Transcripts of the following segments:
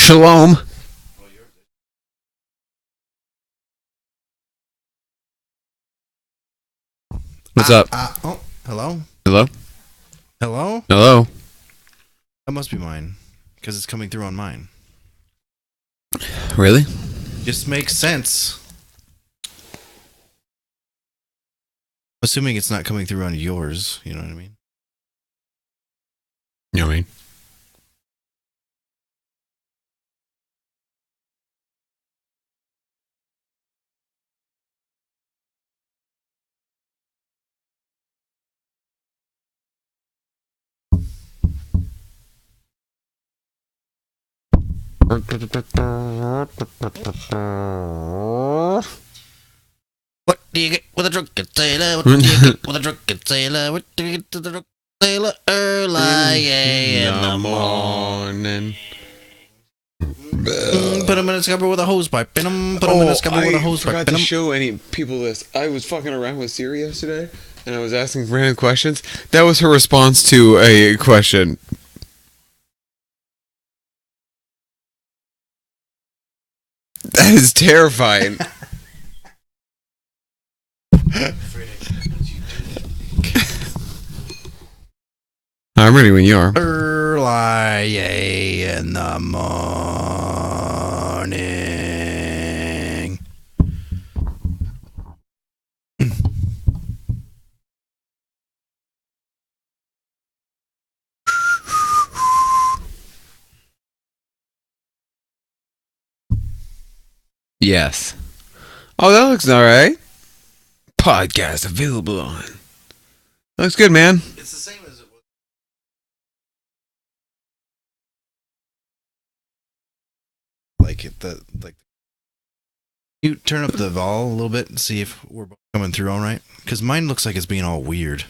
Shalom. What's up? Oh, hello? Hello? Hello? Hello? That must be mine, because it's coming through on mine. Really? Just makes sense. Assuming it's not coming through on yours, you know what I mean? You know what I mean? What do you get with a drunken sailor? What do you get with a drunken sailor? What do you get with a drunken sailor? Early in the morning. Put him in a scupper with a hose pipe. Put him in a scupper with a hose pipe. I forgot to show any people this. I was fucking around with Siri yesterday, and I was asking random questions. That was her response to a question. That is terrifying. I'm ready when you are. Early in the morning. Yes. Oh, that looks alright. Podcast available on. Looks good, man. It's the same as it was. Like it, you turn up the vol a little bit and see if we're both coming through all right. Because mine looks like it's being all weird.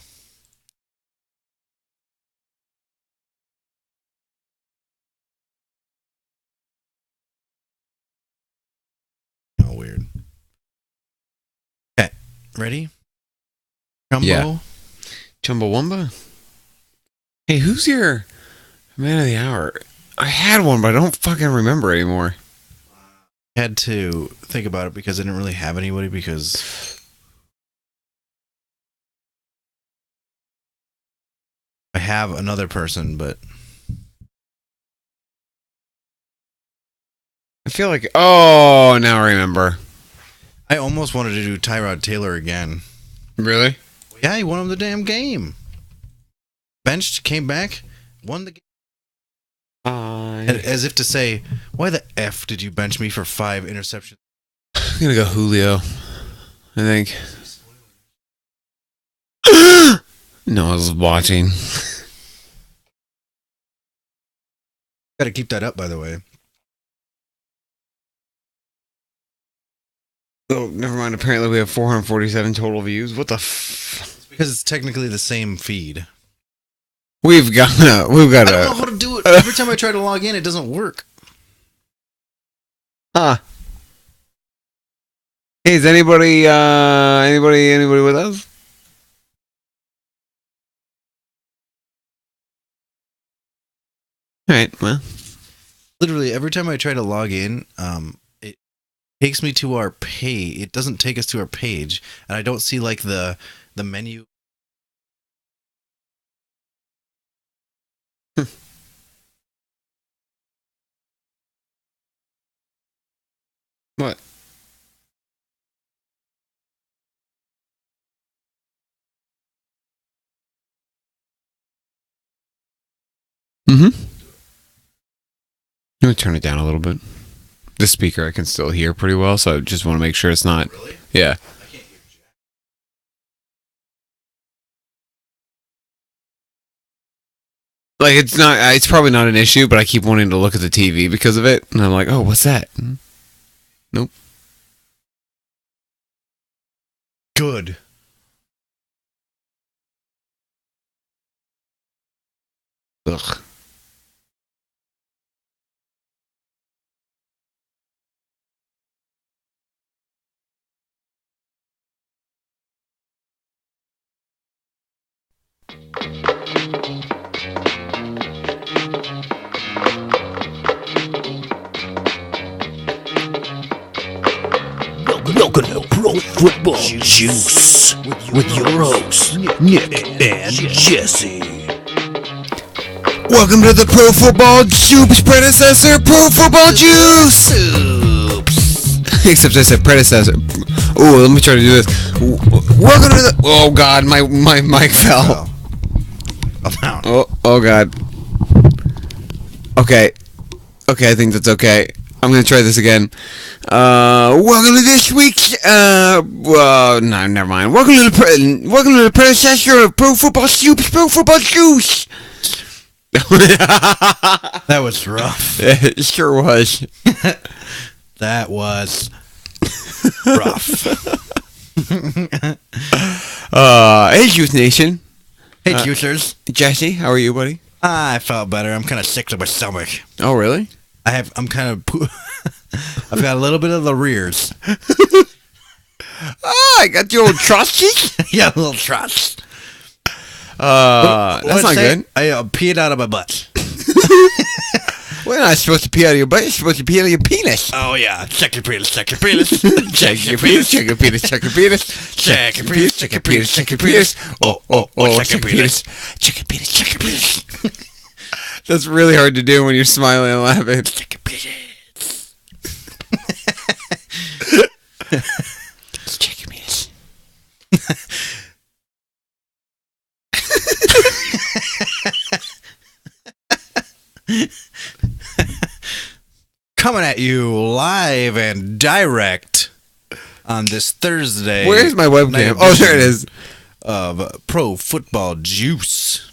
All weird. Okay, ready? Jumbo? Yeah. Chumbawamba? Hey, who's your man of the hour? I had one, but I don't fucking remember anymore. I had to think about it because I didn't really have anybody because I have another person, but I feel like... Oh, now I remember. I almost wanted to do Tyrod Taylor again. Really? Yeah, he won him the damn game. Benched, came back, won the game. As if to say, why the F did you bench me for 5 interceptions? I'm gonna go Julio. I think. No, I was watching. Gotta keep that up, by the way. Oh, never mind. Apparently we have 447 total views. What the It's because it's technically the same feed. We've got I don't know how to do it. Every time I try to log in, it doesn't work. Huh. Hey, is anybody with us? Alright, well. Literally, every time I try to log in, it takes me to our page. It doesn't take us to our page, and I don't see like the menu. What? Mm-hmm. Let me turn it down a little bit. The speaker I can still hear pretty well, so I just want to make sure it's not... Really? Yeah. I can't hear jack. Like, it's probably not an issue, but I keep wanting to look at the TV because of it, and I'm like, oh, what's that? Nope. Good. Ugh. Football Juice with your hosts, Nick and Jesse. Welcome to the Pro Football Juice predecessor, Pro Football Juice! Except I said predecessor. Oh, let me try to do this. Welcome to the... Oh, God, my mic fell. Oh, God. Okay, I think that's okay. I'm gonna try this again. Welcome to this week's, well, no, never mind. Welcome to the predecessor of Pro Football Juice, Pro Football Juice! That was rough. It sure was. That was rough. Hey, Juice Nation. Hey, Juicers. Jesse, how are you, buddy? I felt better. I'm kind of sick to my stomach. Oh, really? I'm kind of... I've got a little bit of the rears. Oh, I got the old trusty. Yeah, a little trust. That's not good. I peed out of my butt. We're not supposed to pee out of your butt. You're supposed to pee out of your penis. Oh, yeah. Check your penis, check your penis. Check your penis, check your penis, check your penis. Check your penis, check your penis, check your penis. Oh, check your penis. Check your penis, check your penis. That's really hard to do when you're smiling and laughing. Check your penis. Check your penis. Coming at you live and direct on this Thursday. Where's my webcam? Oh, there it is. Of Pro Football Juice.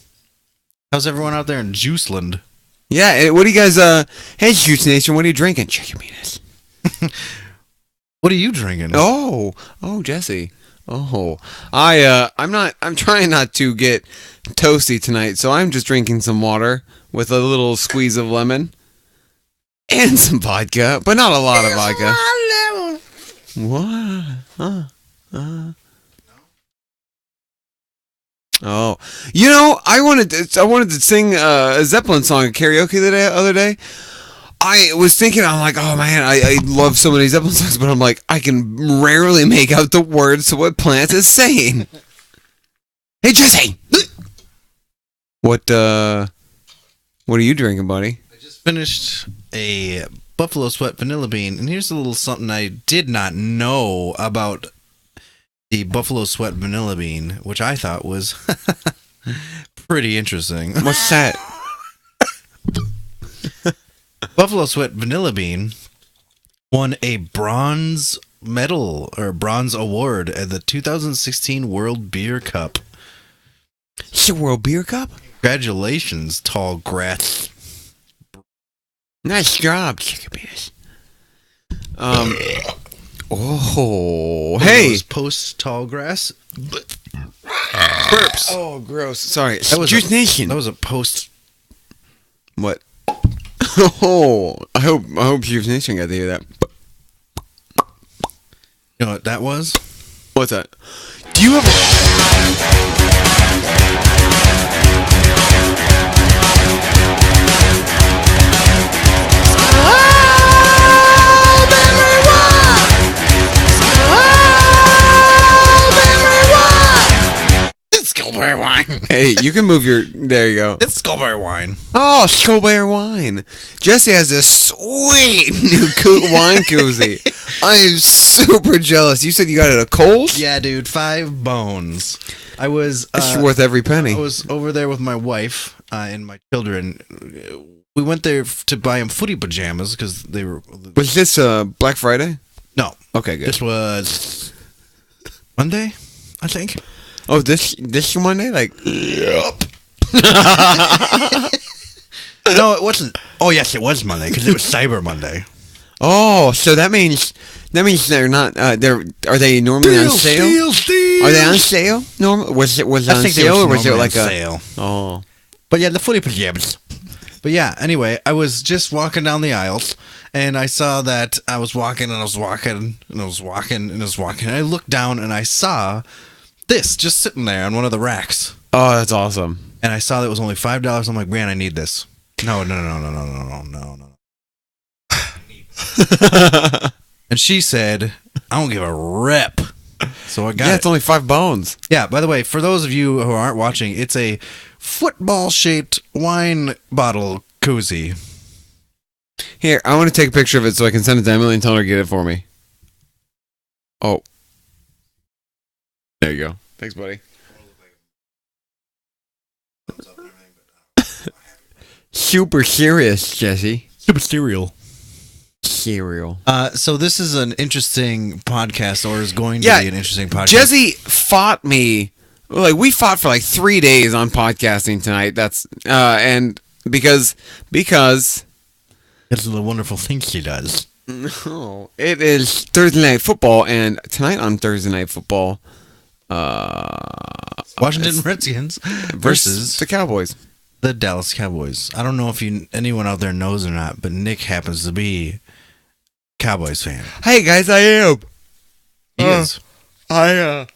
How's everyone out there in Juiceland? Yeah, what do you guys, hey, Juice Nation, what are you drinking? Check your penis. What are you drinking? Oh, Jesse. Oh, I'm trying not to get toasty tonight, so I'm just drinking some water with a little squeeze of lemon and some vodka, but not a lot of vodka. What? Oh, you know, I wanted to sing a Zeppelin song at karaoke the other day. I was thinking, I'm like, oh man, I love so many Zeppelin songs, but I'm like, I can rarely make out the words to what Plant is saying. Hey, Jesse! What are you drinking, buddy? I just finished a Buffalo Sweat Vanilla Bean, and here's a little something I did not know about the Buffalo Sweat Vanilla Bean, which I thought was pretty interesting. What's that? Buffalo Sweat Vanilla Bean won a bronze medal or bronze award at the 2016 World Beer Cup. It's the World Beer Cup? Congratulations, tall grass. Nice job, chicken penis. Oh, hey. Post tall grass. Burps. Oh, gross. Sorry. That was Juice Nation. That was a post. What? Oh, I hope Juice Nation got to hear that. You know what that was? What's that? Do you have Skullberry wine. Hey, you can move your... There you go. It's Skullberry wine. Oh, Skullberry wine. Jesse has this sweet new wine koozie. I am super jealous. You said you got it at Kohl's? Yeah, dude. 5 bones. I was... It's worth every penny. I was over there with my wife and my children. We went there to buy them footy pajamas because they were... Was this Black Friday? No. Okay, good. This was Monday, I think. Oh, this Monday? Like... Yep. No, it wasn't. Oh, yes, it was Monday because it was Cyber Monday. Oh, so that means they're not. Are they normally on sale? Are they on sale? Was it on sale or was it like a sale? Oh, but yeah, the footy pajamas. But yeah, anyway, I was just walking down the aisles and I saw that I was walking and I was walking and I was walking and I was walking. And I looked down and I saw this just sitting there on one of the racks. Oh, that's awesome. And I saw that it was only $5. I'm like, man, I need this. No. And she said, I don't give a rip So I got Yeah, it. it's only 5 bones. Yeah, by the way, for those of you who aren't watching, it's a football-shaped wine bottle koozie. Here, I want to take a picture of it so I can send it to Emily and tell her to get it for me. Oh. There you go. Thanks, buddy. Super serious, Jesse. Super cereal. Cereal. So this is an interesting podcast, or is going to Yeah, be an interesting podcast. Jesse fought me. Like, we fought for like 3 days on podcasting tonight. That's and because It's the wonderful thing she does. no, it is Thursday Night Football, and tonight on Thursday Night Football, Washington Redskins versus the Cowboys. the Dallas Cowboys. I don't know if anyone out there knows or not, but Nick happens to be a Cowboys fan. Hey guys, I am. He is. And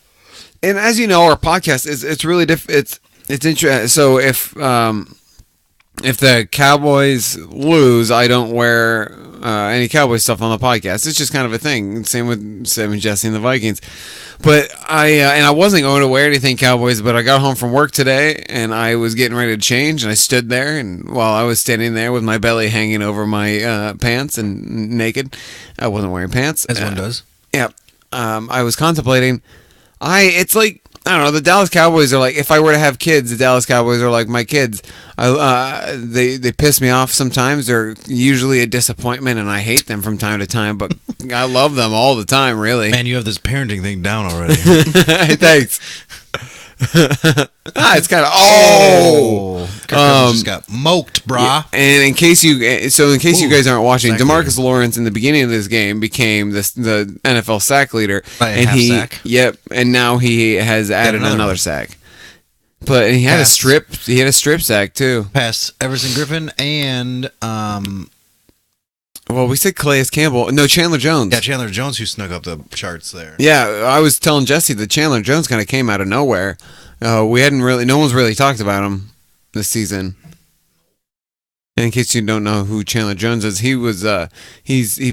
as you know, our podcast it's really it's interesting. So if the Cowboys lose, I don't wear any Cowboys stuff on the podcast. It's just kind of a thing. Same with Jesse and the Vikings. But I wasn't going to wear anything Cowboys, but I got home from work today and I was getting ready to change, and I stood there, and while I was standing there with my belly hanging over my pants and naked, I wasn't wearing pants. As one does. Yeah. I was contemplating. It's like, I don't know, the Dallas Cowboys are like, if I were to have kids, the Dallas Cowboys are like my kids. They piss me off sometimes. They're usually a disappointment, and I hate them from time to time, but I love them all the time, really. Man, you have this parenting thing down already. Thanks. It's kind of, Just got moked, brah. And in case you guys aren't watching, sack DeMarcus Lawrence in the beginning of this game became the NFL sack leader, By a and half sack. Yep, and now he has added another another one. sack. But he had Passed. a strip sack too. Past Everson Griffin and Well, we said Calais Campbell. No, Chandler Jones. Chandler Jones, who snuck up the charts there. Yeah, I was telling Jesse that Chandler Jones kind of came out of nowhere. No one's really talked about him this season. And in case you don't know who Chandler Jones is, he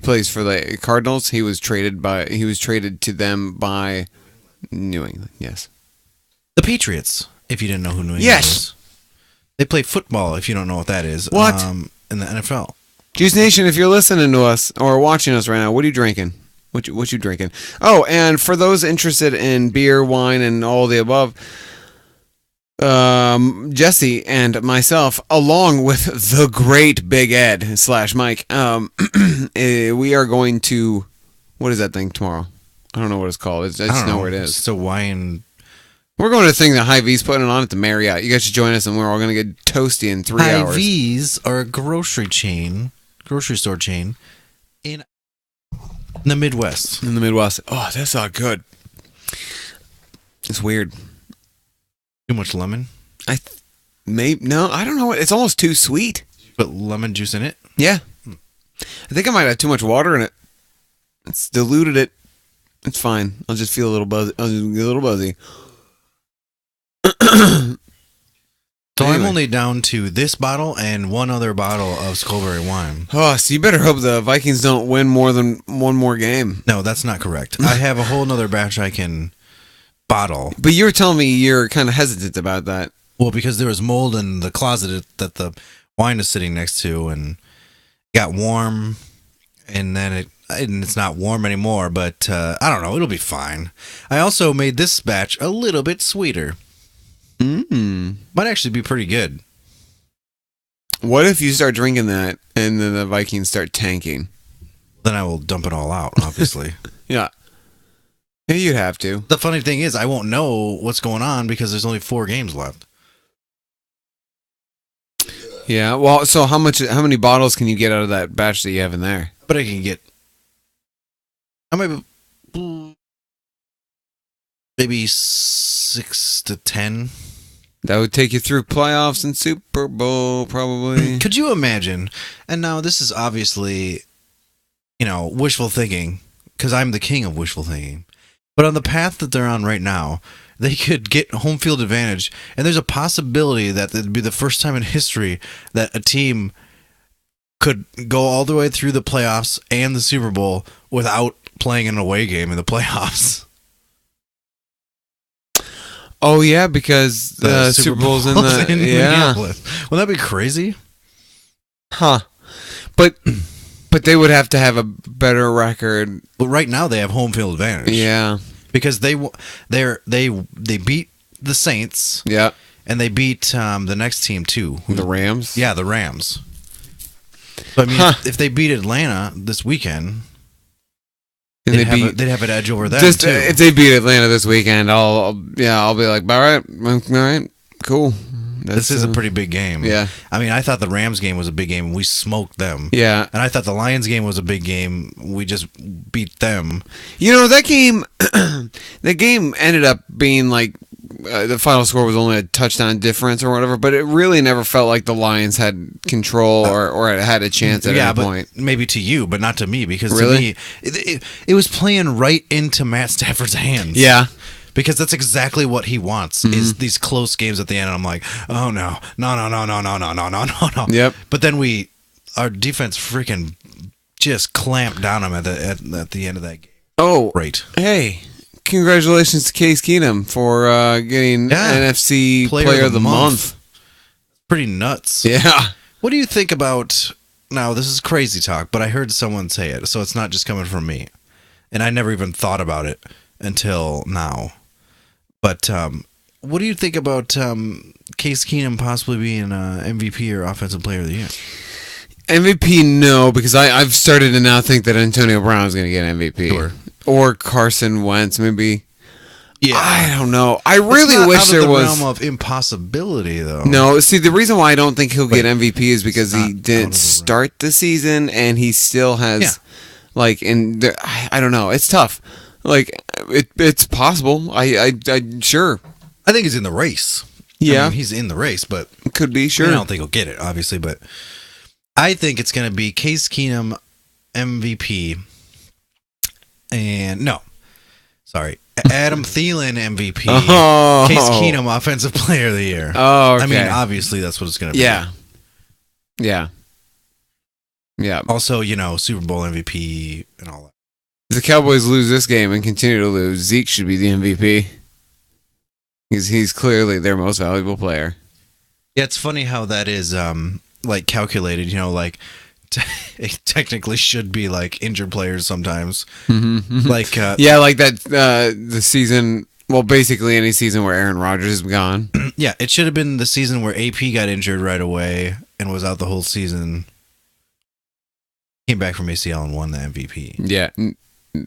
plays for the Cardinals. He was traded to them by New England. Yes. The Patriots, if you didn't know who New England Yes. is. They play football, if you don't know what that is. What? In the NFL. Juice Nation, if you're listening to us or watching us right now, what are you drinking? What you drinking? Oh, and for those interested in beer, wine, and all the above, Jesse and myself, along with the great Big Ed / Mike, we are going to, what is that thing tomorrow? I don't know what it's called. I just know where it is. It's Hawaiian. We're going to the thing that Hy-Vee's putting on at the Marriott. You guys should join us, and we're all going to get toasty in 3 hours. Hy-Vee's are a grocery store chain in the Midwest. In the Midwest. Oh, that's not good. It's weird. Too much lemon. I don't know. It's almost too sweet. Put lemon juice in it. Yeah. I think I might have too much water in it. It's diluted it. It's fine. I'll just feel a little buzzy. So I'm Anyway. only down to this bottle and one other bottle of Skullberry wine. Oh, so you better hope the Vikings don't win more than one more game. No, that's not correct. I have a whole nother batch I can bottle. But you were telling me you're kind of hesitant about that. Well, because there was mold in the closet that the wine is sitting next to, and it got warm, and then it's not warm anymore, but I don't know. It'll be fine. I also made this batch a little bit sweeter. Might actually be pretty good. What if you start drinking that and then the Vikings start tanking? Then I will dump it all out, obviously. Yeah. Yeah, you'd have to. The funny thing is, I won't know what's going on because there's only 4 games left. Yeah. Well, so how many bottles can you get out of that batch that you have in there? But I can get... I might maybe 6 to 10. That would take you through playoffs and Super Bowl, probably. Could you imagine? And now this is obviously, wishful thinking, because I'm the king of wishful thinking. But on the path that they're on right now, they could get home field advantage, and there's a possibility that it'd be the first time in history that a team could go all the way through the playoffs and the Super Bowl without playing an away game in the playoffs. Oh yeah, because the Super Bowl's in the Minneapolis. Wouldn't that be crazy? Huh. But they would have to have a better record. But right now they have home field advantage. Yeah. Because they beat the Saints. Yeah. And they beat the next team too. The Rams? Yeah, the Rams. So, I mean, if they beat Atlanta this weekend, they'd have an edge over them just too. If they beat Atlanta this weekend, I'll be like, all right, cool. This is a pretty big game. Yeah. I mean, I thought the Rams game was a big game. We smoked them. Yeah. And I thought the Lions game was a big game. We just beat them. You know, that game, ended up being like, the final score was only a touchdown difference or whatever, but it really never felt like the Lions had control or had a chance at any point. Maybe to you, but not to me, because really? to me, it was playing right into Matt Stafford's hands. Yeah. Because that's exactly what he wants, is these close games at the end. And I'm like, oh, no. Yep. But then our defense freaking just clamped down him at the end of that game. Oh. Right. Hey. Congratulations to Case Keenum for getting NFC Player of the Month. Pretty nuts. Yeah. What do you think about... Now, this is crazy talk, but I heard someone say it, so it's not just coming from me. And I never even thought about it until now. But what do you think about Case Keenum possibly being MVP or Offensive Player of the Year? MVP, no, because I've started to now think that Antonio Brown is going to get MVP. Sure. Or Carson Wentz, maybe. Yeah. I don't know. I really wish there was... Out of the realm of impossibility, though. No, see, the reason why I don't think he'll get MVP is because he didn't start the season, and he still has, I don't know. It's tough. Like, it's possible. I sure. I think he's in the race. Yeah. I mean, he's in the race, but... Could be, sure. I don't think he'll get it, obviously, but... I think it's going to be Case Keenum MVP... And Adam Thielen MVP. Oh. Case Keenum Offensive Player of the Year. Oh, okay. I mean, obviously that's what it's going to be. Yeah. Yeah. Yeah. Also, Super Bowl MVP and all that. If the Cowboys lose this game and continue to lose, Zeke should be the MVP. Because he's clearly their most valuable player. Yeah, it's funny how that is calculated, it technically should be like injured players sometimes. Mm-hmm. Like that the season, well, basically any season where Aaron Rodgers is gone. Yeah, it should have been the season where AP got injured right away and was out the whole season. Came back from ACL and won the MVP. Yeah,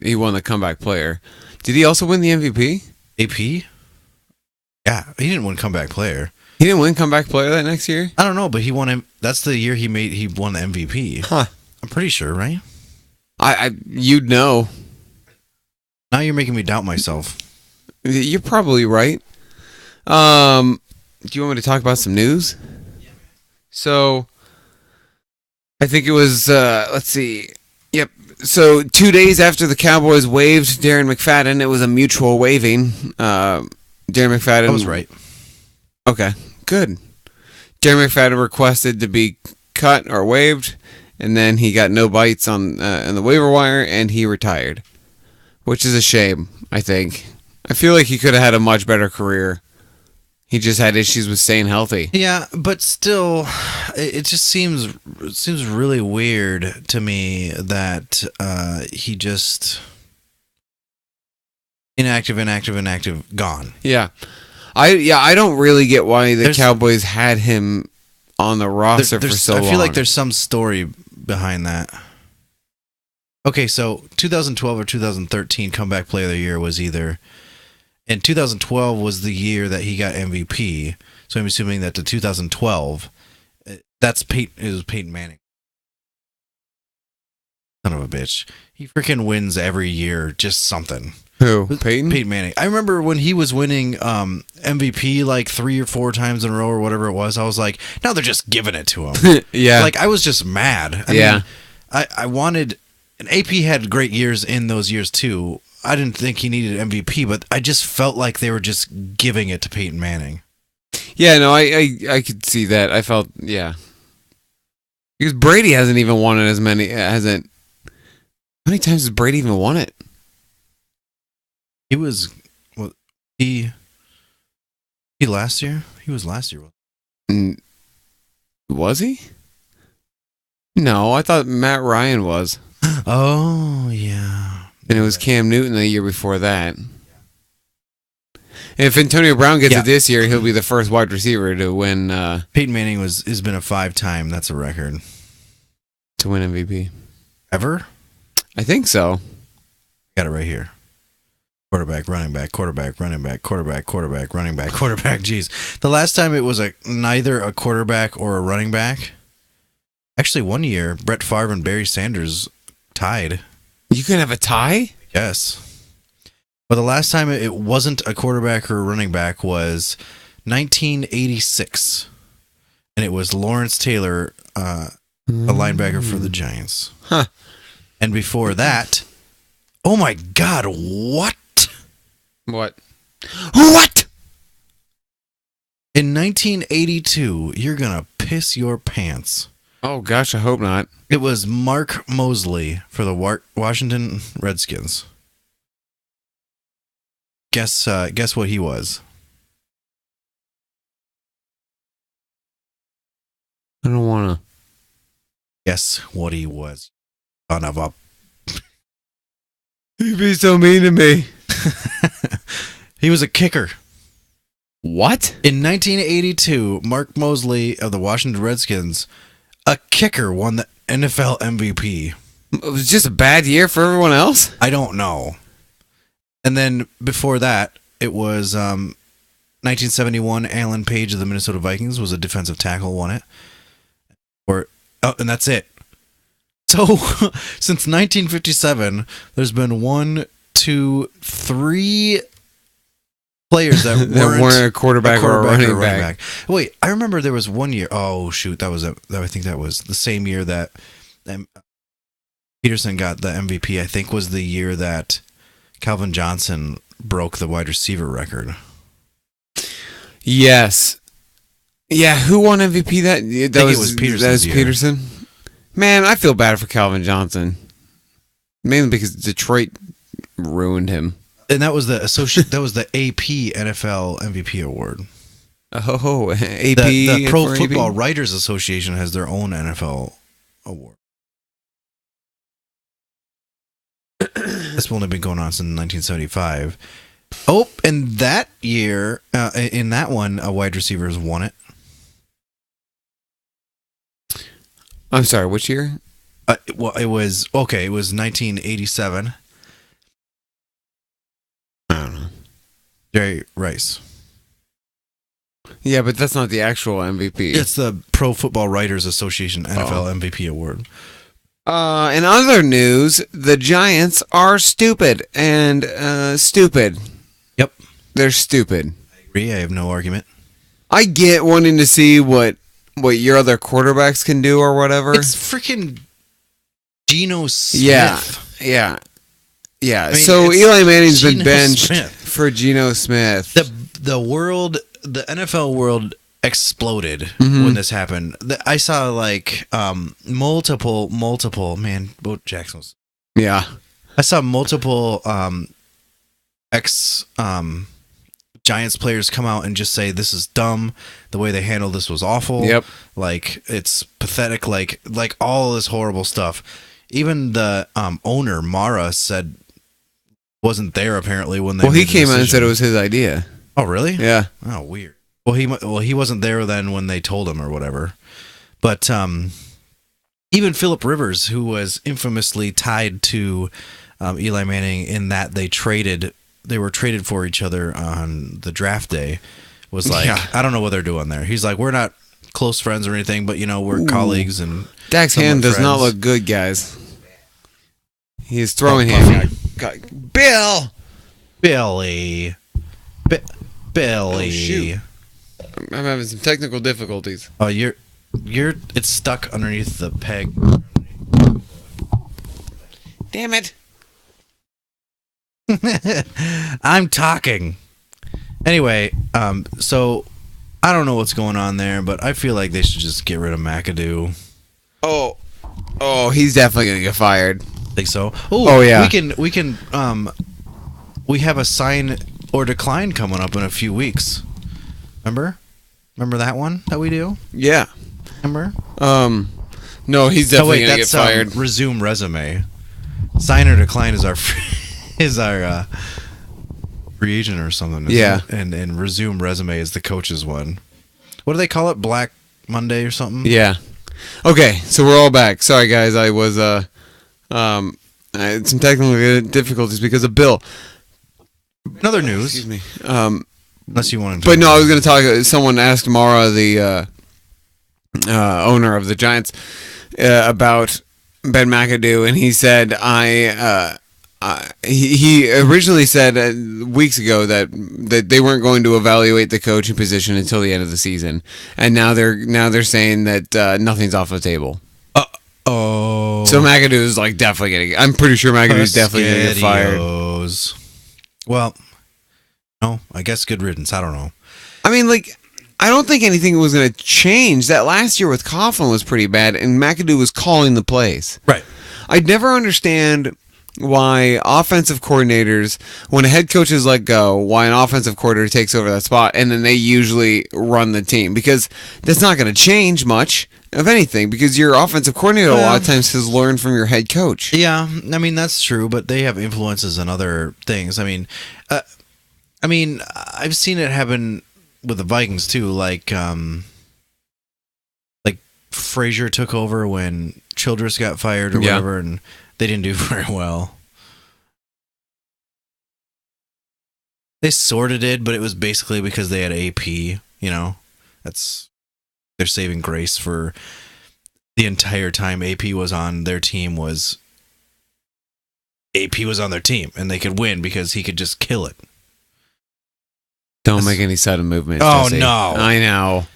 he won the comeback player. Did he also win the MVP? AP? Yeah, he didn't win comeback player. He didn't win comeback player that next year? I don't know, but he won him. That's the year he won the MVP. Huh. I'm pretty sure, right? You'd know. Now you're making me doubt myself. You're probably right. Do you want me to talk about some news? Yeah. So, I think it was, let's see. Yep. So, 2 days after the Cowboys waived Darren McFadden, it was a mutual waiving. Darren McFadden... I was right. Okay, good. Darren McFadden requested to be cut or waived, and then he got no bites on the waiver wire, and he retired, which is a shame, I think. I feel like he could have had a much better career. He just had issues with staying healthy. Yeah, but still, it just seems really weird to me that he just inactive, gone. Yeah. I don't really get why the Cowboys had him on the roster for so long. I feel like there's some story behind that. Okay, so 2012 or 2013 comeback player of the year was either... And 2012 was the year that he got MVP. So I'm assuming that the 2012, it was Peyton Manning. Son of a bitch. He freaking wins every year, just something. Who? Peyton? Peyton Manning. I remember when he was winning MVP like 3 or 4 times in a row or whatever it was. I was like, now they're just giving it to him. Yeah. Like, I was just mad. I mean, I wanted... And AP had great years in those years, too. I didn't think he needed MVP, but I just felt like they were just giving it to Peyton Manning. Yeah, no, I could see that. I felt, yeah. Because Brady hasn't even won it as many, hasn't... How many times has Brady even won it? He was... Well, he... He last year? He was last year. Was he? No, I thought Matt Ryan was. Oh, yeah. And it was Cam Newton the year before that. If Antonio Brown gets it this year, he'll be the first wide receiver to win. Peyton Manning has been a 5-time. That's a record. To win MVP. Ever? I think so. Got it right here. Quarterback, running back, quarterback, running back, quarterback, quarterback, running back, quarterback. Jeez. The last time it was neither a quarterback or a running back. Actually, one year, Brett Favre and Barry Sanders tied. You can have a tie? Yes. But the last time it wasn't a quarterback or a running back was 1986. And it was Lawrence Taylor, a linebacker for the Giants. Huh. And before that, oh my God, what? What? What? In 1982, you're going to piss your pants. Oh, gosh, I hope not. It was Mark Mosley for the Washington Redskins. Guess what he was. I don't want to. Guess what he was. Son of a... You'd be so mean to me. He was a kicker. What? In 1982, Mark Mosley of the Washington Redskins, a kicker, won the NFL MVP. It was just a bad year for everyone else? I don't know. And then before that, it was 1971. Alan Page of the Minnesota Vikings was a defensive tackle, won it. And that's it. So since 1957, there's been 1, 2, 3 players that weren't a quarterback or a running back. Wait, I remember there was one year. Oh shoot, I think that was the same year that Peterson got the MVP. I think was the year that Calvin Johnson broke the wide receiver record. Yes. Yeah, who won MVP that? That was Peterson. That was Peterson. Man, I feel bad for Calvin Johnson. Mainly because Detroit ruined him. And that was the AP NFL MVP award. Oh, AP. The Pro Football Writers Association has their own NFL award. That's only been going on since 1975. Oh, and that year, in that one, a wide receiver has won it. I'm sorry, which year? Well, it was 1987. I don't know. Jerry Rice. Yeah, but that's not the actual MVP. It's the Pro Football Writers Association NFL MVP award. In other news, the Giants are stupid and stupid. Yep. They're stupid. I agree. I have no argument. I get wanting to see what your other quarterbacks can do or whatever. It's freaking Geno Smith. Yeah. I mean, so Eli Manning's been Geno benched Smith. for Geno Smith. The NFL world exploded when this happened. I saw multiple man. Bo Jackson was. Yeah. I saw multiple ex Giants players come out and just say this is dumb. The way they handled this was awful. Yep. Like it's pathetic. Like all this horrible stuff. Even the owner Mara said wasn't there apparently when they. Well, he came out and said it was his idea. Oh, really? Yeah. Oh, weird. Well, he wasn't there then when they told him or whatever. But even Phillip Rivers, who was infamously tied to Eli Manning in that they were traded for each other on the draft day, was like, I don't know what they're doing there. He's like, we're not close friends or anything, but we're colleagues and Dak's hand does not look good, guys. He is throwing hand. Billy. Oh, shoot. I'm having some technical difficulties. Oh, it's stuck underneath the peg. Damn it. I'm talking. Anyway, so I don't know what's going on there, but I feel like they should just get rid of McAdoo. Oh, he's definitely gonna get fired. Think so? Oh yeah. We can we have a sign or decline coming up in a few weeks. Remember that one that we do? Yeah. Remember? No, he's definitely gonna get that's fired. resume resume. Sign or decline is our free agent or something. Isn't Yeah. it? And resume resume is the coach's one. What do they call it? Black Monday or something? Yeah. Okay, so we're all back. Sorry, guys. I was I had some technical difficulties because of Bill. Another news. Excuse me. Unless you want to. But no, I was going to talk. Someone asked Mara, the owner of the Giants, about Ben McAdoo, and he said, he originally said weeks ago that they weren't going to evaluate the coaching position until the end of the season, and now they're saying that nothing's off the table. Oh. So McAdoo is like definitely getting. I'm pretty sure McAdoo's definitely going to get fired. Well, no, I guess good riddance. I don't know. I mean, like, I don't think anything was going to change. That last year with Coughlin was pretty bad, and McAdoo was calling the plays. Right. I'd never understand why offensive coordinators, when a head coach is let go, why an offensive coordinator takes over that spot, and then they usually run the team. Because that's not going to change much of anything, because your offensive coordinator a lot of times has learned from your head coach. Yeah, I mean, that's true, but they have influences on other things. I mean, I've seen it happen with the Vikings too, like Frazier took over when Childress got fired or whatever, and they didn't do very well. They sort of did, but it was basically because they had AP, you know. That's their saving grace for the entire time AP was on their team was AP was on their team, and they could win because he could just kill it. Don't make any sudden movements. Oh, Jesse. no. I know.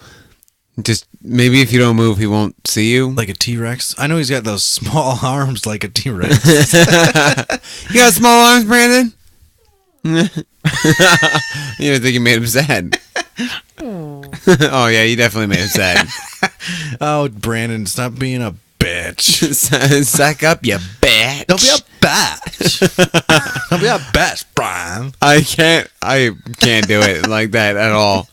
Just maybe if you don't move, he won't see you. Like a T-Rex? I know he's got those small arms like a T-Rex. You got small arms, Brandon? You don't think you made him sad? Oh, yeah, you definitely made him sad. Oh, Brandon, stop being a bitch. Suck up, you bitch. Don't be a bitch. Don't be a bitch, Brian. I can't do it like that at all.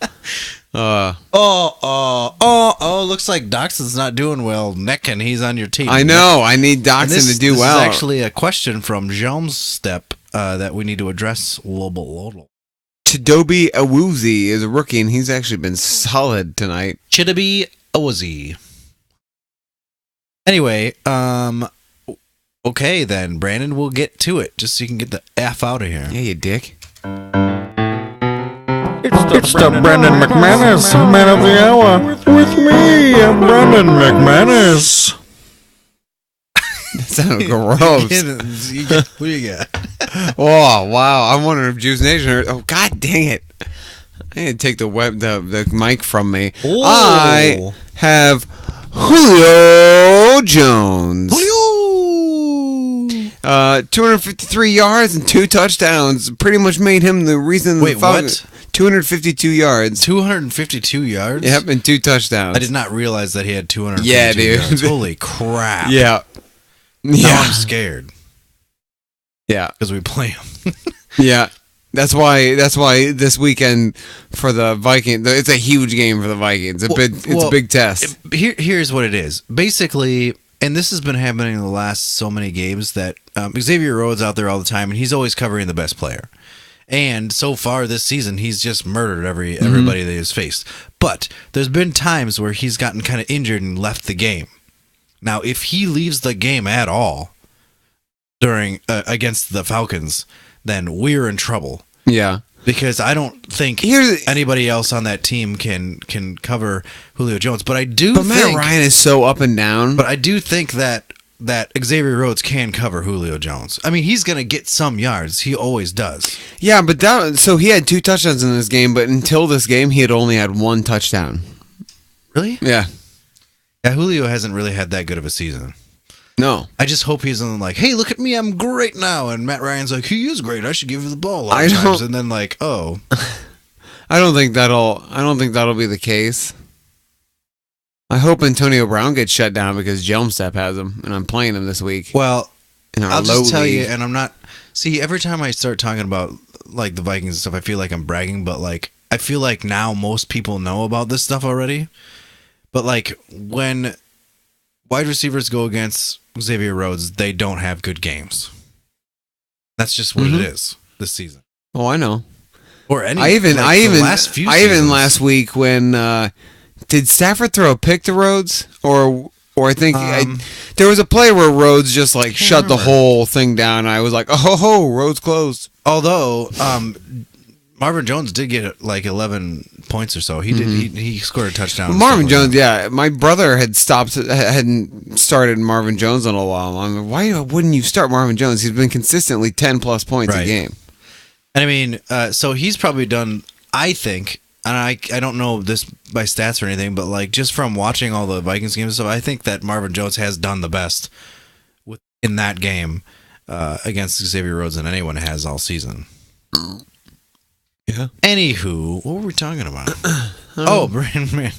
Looks like Doxson's not doing well. Nick, and he's on your team. I know. I need Doxson to do well. This is actually a question from Jelm's Step that we need to address. Lobel. Chidobe Awuzie is a rookie, and he's actually been solid tonight. Chidobe Awuzie. Anyway, okay then, Brandon, we'll get to it, just so you can get the F out of here. Yeah, you dick. It's the Brendan McManus Man of the Hour with me, Brendan McManus. That sounded gross. What do you got? Oh, wow. I'm wondering if Juice Nation heard. Oh, god dang it. I need to take the mic from me. Oh. I have Julio Jones. 253 yards and 2 touchdowns. Pretty much made him the reason. Wait, what? 252 yards. 252 yards? Yep, and 2 touchdowns. I did not realize that he had 252 Yeah, dude. yards. Holy crap. Yeah. Now I'm scared. Yeah. Because we play him. Yeah. That's why this weekend for the Vikings, it's a huge game for the Vikings. It's a big test. Here's what it is. Basically, and this has been happening in the last so many games, that Xavier Rhodes out there all the time, and he's always covering the best player. And so far this season, he's just murdered everybody that he's faced. But there's been times where he's gotten kind of injured and left the game. Now, if he leaves the game at all during against the Falcons, then we're in trouble. Yeah. Because I don't think anybody else on that team can cover Julio Jones. But I do think Matt Ryan is so up and down. But I do think that Xavier Rhodes can cover Julio Jones. I mean, he's going to get some yards. He always does. Yeah, but so he had 2 touchdowns in this game, but until this game, he had only had 1 touchdown. Really? Yeah. Yeah, Julio hasn't really had that good of a season. No. I just hope he's like, hey, look at me, I'm great now. And Matt Ryan's like, he is great. I should give you the ball a lot of times. And then like, oh. I don't think that'll be the case. I hope Antonio Brown gets shut down because Jelmstep has him, and I'm playing him this week. Well, I'll just tell you, league. and I'm not. See, every time I start talking about like the Vikings and stuff, I feel like I'm bragging, but like I feel like now most people know about this stuff already. But like when wide receivers go against Xavier Rhodes, they don't have good games. That's just what it is this season. Oh, I know. Or any. Last week when did Stafford throw a pick to Rhodes or I think there was a play where Rhodes just like shut the whole thing down. And I was like, oh, Rhodes closed. Although Marvin Jones did get like 11 points or so. He did. He scored a touchdown. Marvin Jones, yeah. My brother hadn't started Marvin Jones in a while. I'm like, why wouldn't you start Marvin Jones? He's been consistently 10+ points a game. And I mean, so he's probably done, I think, and I don't know this by stats or anything, but like just from watching all the Vikings games and stuff, I think that Marvin Jones has done the best in that game against Xavier Rhodes than anyone has all season. Yeah. Anywho, what were we talking about? Brandon,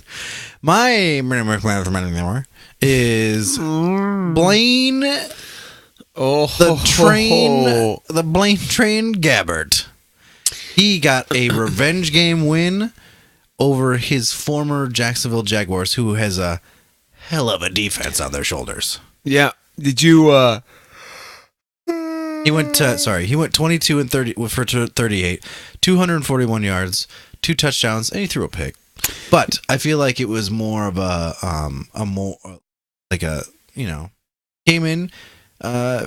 my Brandon McMahon is Blaine. The Blaine Train Gabbert. He got a revenge game win over his former Jacksonville Jaguars, who has a hell of a defense on their shoulders. Yeah. Did you? He went 22 and 30 for 38, 241 yards, 2 touchdowns, and he threw a pick. But I feel like it was more of came in.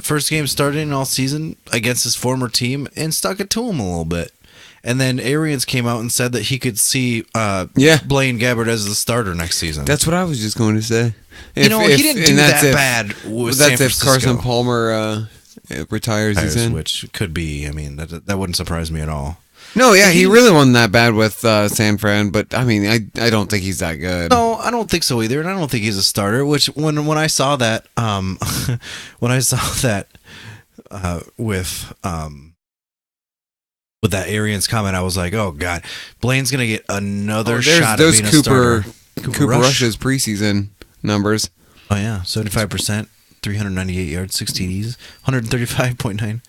First game starting all season against his former team and stuck it to him a little bit. And then Arians came out and said that he could see Blaine Gabbert as the starter next season. That's what I was just going to say. He didn't do that bad with San Francisco. That's if Carson Palmer retires again. Which could be. I mean, that wouldn't surprise me at all. No, yeah, he really wasn't that bad with San Fran, but I mean, I don't think he's that good. No, I don't think so either, and I don't think he's a starter. Which when I saw that, with that Arians comment, I was like, oh god, Blaine's gonna get another shot at being a starter. Cooper Rush's preseason numbers. Oh yeah, 75%, 398 yards, 6 TDs, 135.9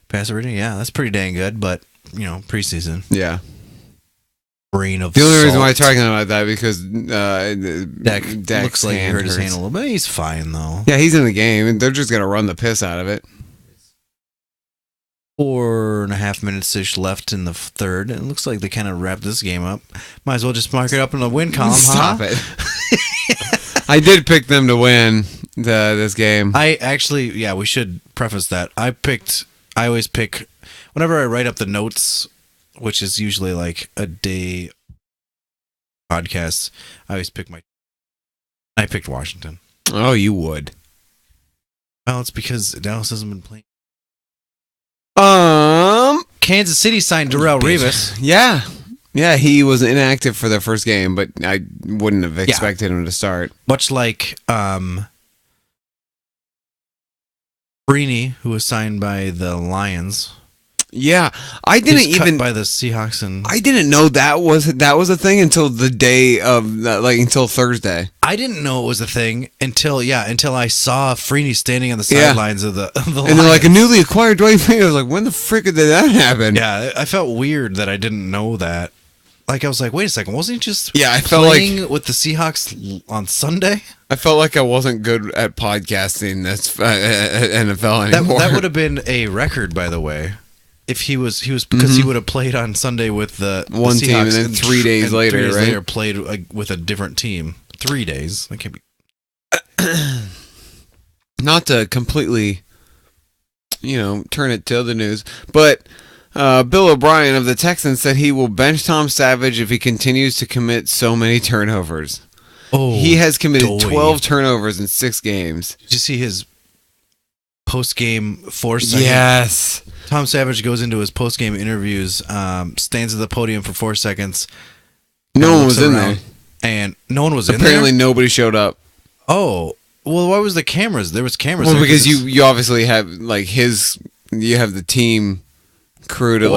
passer rating. Yeah, that's pretty dang good, but. Preseason. Yeah. Brain of the only salt. reason why I'm talking about that because Dak looks like he hurt his hand a little bit. He's fine though. Yeah, he's in the game, and they're just gonna run the piss out of it. 4.5 minutes ish left in the third, and it looks like they kind of wrapped this game up. Might as well just mark it up in the win column. Stop it. I did pick them to win this game. We should preface that. I always pick. Whenever I write up the notes, which is usually like a day podcast, I always pick I picked Washington. Oh, you would. Well, it's because Dallas hasn't been playing. Kansas City signed Darrelle Revis. Yeah. Yeah, he was inactive for the first game, but I wouldn't have expected him to start. Much like Brini, who was signed by the Lions. Yeah, I didn't even by the Seahawks, and I didn't know that was a thing until the day of until Thursday. I didn't know it was a thing until I saw Freeney standing on the sidelines of the and they're like a newly acquired Dwayne Freeney. I was like, when the frick did that happen? Yeah, I felt weird that I didn't know that. Like I was like, wait a second, wasn't he just I felt playing with the Seahawks on Sunday? I felt like I wasn't good at podcasting this NFL anymore. That would have been a record, by the way. If he was because he would have played on Sunday with the one Seahawks team, and then 3 days later, 3 days right? later played with a different team. 3 days. That can't be. Not to completely, turn it to other news, but Bill O'Brien of the Texans said he will bench Tom Savage if he continues to commit so many turnovers. Oh, he has committed 12 turnovers in 6 games. Did you see his post-game 4-second? Yes. Tom Savage goes into his post-game interviews, stands at the podium for 4 seconds. No one was in there. And no one was in there? Apparently nobody showed up. Oh. Well, why was the cameras? There was cameras well, there. Because you obviously have, you have the team crew to,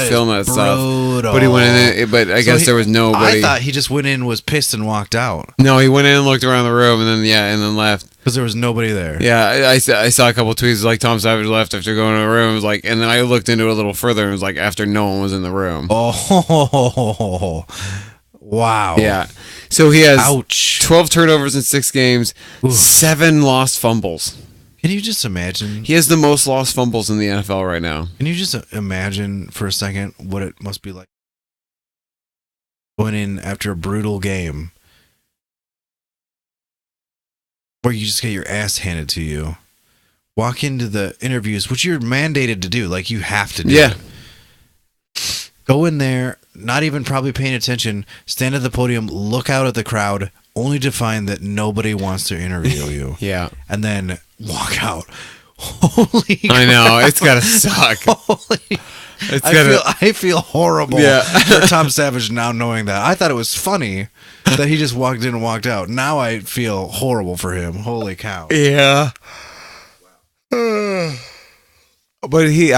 film that stuff. But he went in, but I guess there was nobody. I thought he just went in, was pissed, and walked out. No, he went in and looked around the room, and then left. Because there was nobody there. Yeah, I saw a couple tweets like Tom Savage left after going to the room. It was like, and then I looked into it a little further and it was like after no one was in the room. Oh, wow. Yeah. So he has Ouch. 12 turnovers in 6 games, 7 lost fumbles. Can you just imagine? He has the most lost fumbles in the NFL right now. Can you just imagine for a second what it must be like going in after a brutal game where you just get your ass handed to you, walk into the interviews, which you're mandated to do, like you have to do. Yeah. Go in there, not even probably paying attention, stand at the podium, look out at the crowd, only to find that nobody wants to interview you. Yeah. And then walk out. Holy I know. It's got to suck. Holy. I feel horrible for Tom Savage now knowing that. I thought it was funny that he just walked in and walked out. Now I feel horrible for him. Holy cow. Yeah. But he's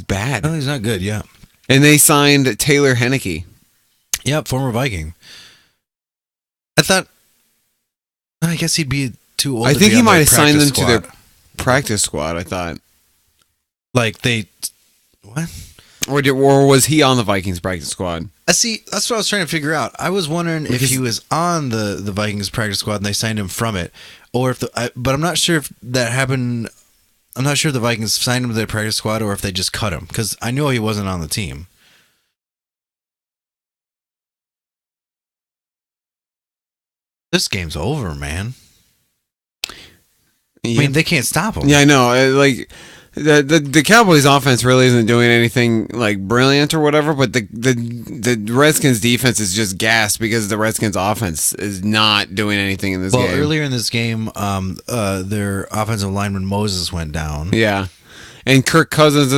bad. No, he's not good, yeah. And they signed Taylor Henneke. Yep, former Viking. I guess he'd be too old. I think he might have signed them squad. to their practice squad, I thought. Like what? Or was he on the Vikings practice squad? I see. That's what I was trying to figure out. I was wondering if he was on the Vikings practice squad and they signed him from it, or if but I'm not sure if that happened. I'm not sure if the Vikings signed him to their practice squad or if they just cut him because I know he wasn't on the team. This game's over, man. Yeah. I mean, they can't stop him. Yeah, I know. Like the Cowboys offense really isn't doing anything like brilliant or whatever, but the Redskins defense is just gassed because the Redskins offense is not doing anything in this game. Well, earlier in this game, their offensive lineman Moses went down. Yeah. And Kirk Cousins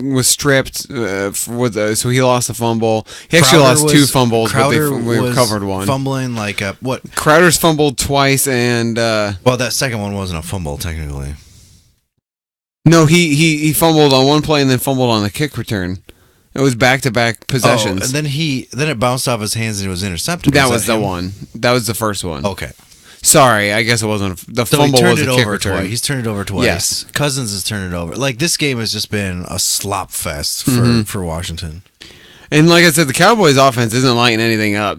was stripped so he lost a fumble. He actually lost 2 fumbles, Crowder but we recovered one. Fumbling like what? Crowder's fumbled twice, and well, that second one wasn't a fumble technically. No, he fumbled on one play and then fumbled on the kick return. It was back-to-back possessions. Oh, and then it bounced off his hands and it was intercepted. That was the one. That was the first one. Okay. Sorry, I guess it wasn't. The So fumble he turned was it a kick over return. twice. He's turned it over twice. Yes. Cousins has turned it over. Like this game has just been a slop fest for Washington. And like I said, the Cowboys' offense isn't lighting anything up.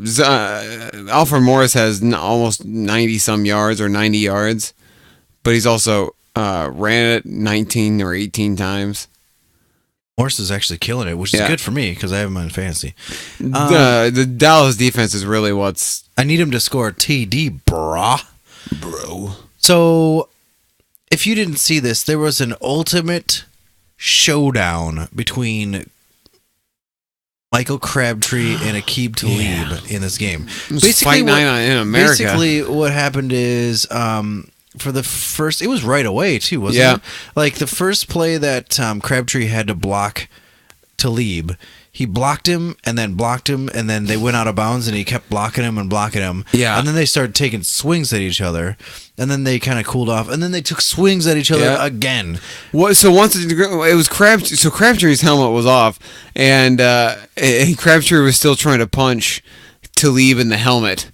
Alfred Morris has almost 90-some yards or 90 yards, but he's also ran it 19 or 18 times. Morris is actually killing it, which is good for me because I have him in fantasy. The Dallas defense is really what's... I need him to score a TD, Bro. So, if you didn't see this, there was an ultimate showdown between Michael Crabtree and Aqib Talib in this game. Basically, Fight Night in America. Basically, what happened is for the first, it was right away too, wasn't it? Like the first play that Crabtree had to block Talib, he blocked him and then they went out of bounds and he kept blocking him. Yeah. And then they started taking swings at each other and then they kind of cooled off and then they took swings at each other again. So once it was Crabtree, so Crabtree's helmet was off and Crabtree was still trying to punch Talib in the helmet.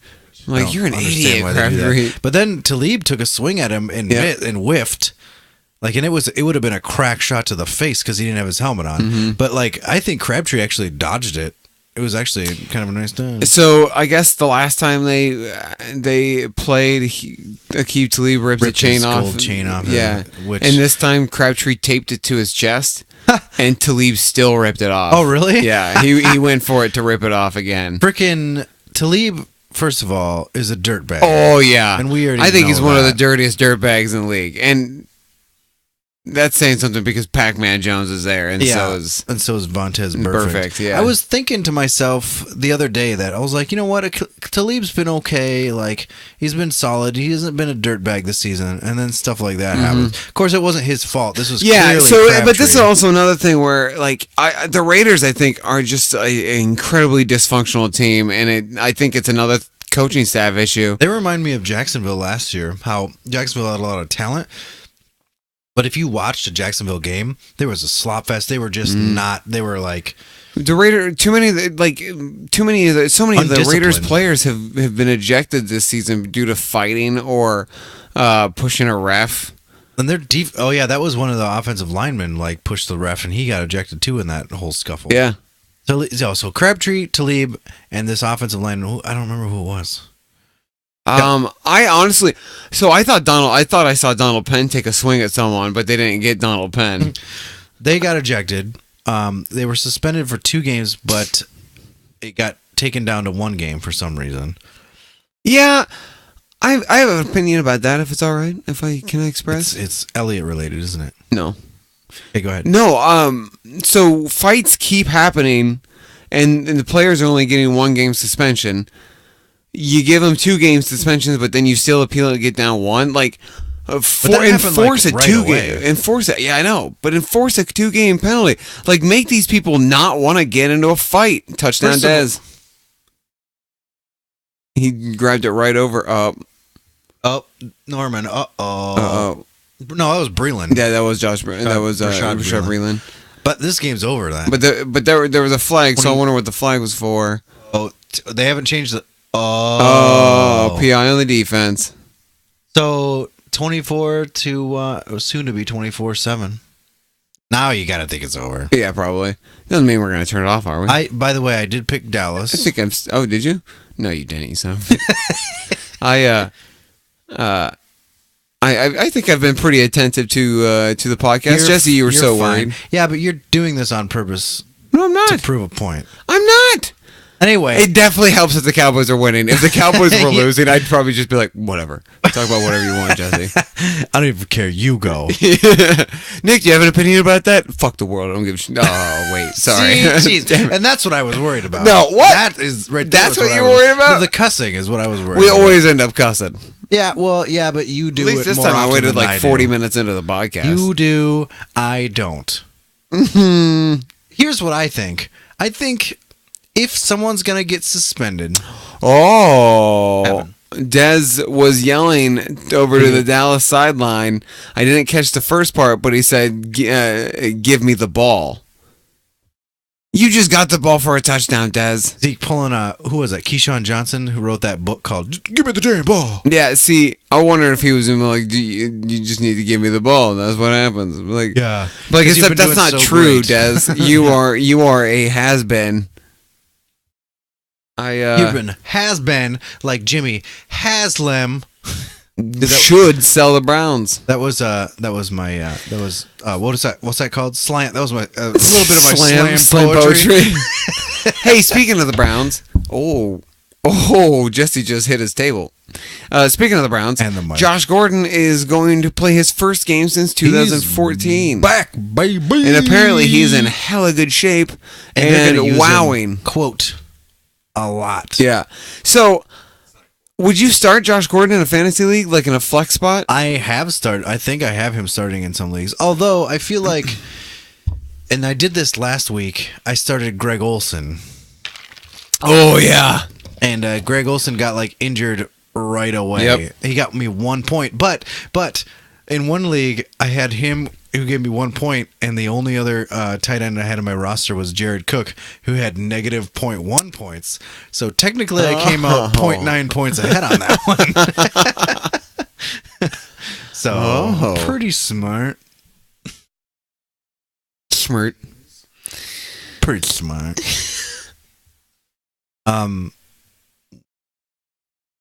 Like, you're an idiot, Crabtree. But then Talib took a swing at him and whiffed. Like, and it would have been a crack shot to the face because he didn't have his helmet on. Mm-hmm. But like, I think Crabtree actually dodged it. It was actually kind of a nice dodge. So I guess the last time they played, Aqib Talib ripped the chain off. Chain off. Yeah, and this time Crabtree taped it to his chest, and Talib still ripped it off. Oh, really? Yeah, he went for it to rip it off again. Frickin' Talib, first of all, is a dirtbag. Oh yeah, and we already. I think know he's one of the dirtiest dirtbags in the league, and that's saying something because Pac-Man Jones is there, and so is Vontez Burfict. Perfect, yeah. I was thinking to myself the other day that I was like, you know what, Talib's been okay. Like he's been solid. He hasn't been a dirtbag this season, and then stuff like that happens. Of course, it wasn't his fault. This was clearly Crabtree. But this is also another thing where like the Raiders, I think, are just an incredibly dysfunctional team, and I think it's another coaching staff issue. They remind me of Jacksonville last year. How Jacksonville had a lot of talent. But if you watched a Jacksonville game, there was a slop fest. They were just not. They were like The Raider, so many of the Raiders Undisciplined. players have been ejected this season due to fighting or pushing a ref. And their oh yeah, that was one of the offensive linemen like pushed the ref and he got ejected too in that whole scuffle. Yeah. So Crabtree, Talib, and this offensive lineman, I don't remember who it was. I honestly, I thought I saw Donald Penn take a swing at someone, but they didn't get Donald Penn. They got ejected. They were suspended for 2 games, but it got taken down to 1 game for some reason. Yeah, I have an opinion about that. If it's all right, if I can express, It's Elliott related, isn't it? no. Okay, go ahead. No, so fights keep happening, and the players are only getting 1 game suspension. You give them 2 game suspensions, but then you still appeal it and get down 1. Like, enforce a 2 game. Enforce it. Yeah, I know, but enforce a 2 game penalty. Like, make these people not want to get into a fight. Touchdown, Dez. He grabbed it right over. Oh, Norman. Oh. No, that was Breland. Yeah, that was Josh. That was Rashad Rashad Breeland. Breeland. But this game's over then. But there was a flag, so I wonder what the flag was for. They haven't changed the. Oh, PI on the defense. So 24 to soon to be 24-7. Now you gotta think it's over. Yeah, probably. Doesn't mean we're gonna turn it off, are we? By the way, I did pick Dallas. I think I'm. Oh, did you? No, you didn't. You son. I think I've been pretty attentive to the podcast. Jesse, you were so fine. worried. Yeah, but you're doing this on purpose No, I'm to not. prove a point. I'm not. Anyway, It definitely helps if the Cowboys are winning. If the Cowboys were losing, I'd probably just be like, whatever. Talk about whatever you want, Jesse. I don't even care. You go. Nick, do you have an opinion about that? Fuck the world. I don't give a shit. Oh, wait. Sorry. See, jeez. And that's what I was worried about. No, what? That is right. That's was what you I were was- worried about? The cussing is what I was worried. We about. always end up cussing. Yeah, well, yeah, but you do At least it this more time I often waited than like I 40 do. minutes into the podcast. You do. I don't. Here's what I think. I think if someone's gonna get suspended, Oh, Evan. Dez was yelling over to the Dallas sideline. I didn't catch the first part, but he said, "Give me the ball." You just got the ball for a touchdown, Dez. Zeke pulling who was that? Keyshawn Johnson, who wrote that book called "Give Me the Damn Ball." Yeah, see, I wondered if he was gonna be like, you just need to give me the ball. That's what happens. Like, Yeah, like 'Cause you've except been that's doing not so true, great. Dez. You are a has been. You've been has been like Jimmy Haslam. Should sell the Browns. That was my what is that? What's that called? Slam. That was my a little bit of my slam poetry. Hey, speaking of the Browns, Jesse just hit his table. Speaking of the Browns, And the mic. Josh Gordon is going to play his first game since 2014. Back, baby. And apparently he's in hella good shape they're and gonna use wowing. him, quote, a lot. Yeah. So, would you start Josh Gordon in a fantasy league, like in a flex spot? I have started. I think I have him starting in some leagues. Although I feel like, and I did this last week. I started Greg Olson, Oh, yeah. and Greg Olson got like injured right away. Yep. He got me 1 point, but in one league I had him who gave me 1 point, and the only other tight end I had in my roster was Jared Cook, who had negative 0.1 points. So technically, I came out 0.9 points ahead on that one. So pretty smart. Smart. Pretty smart. I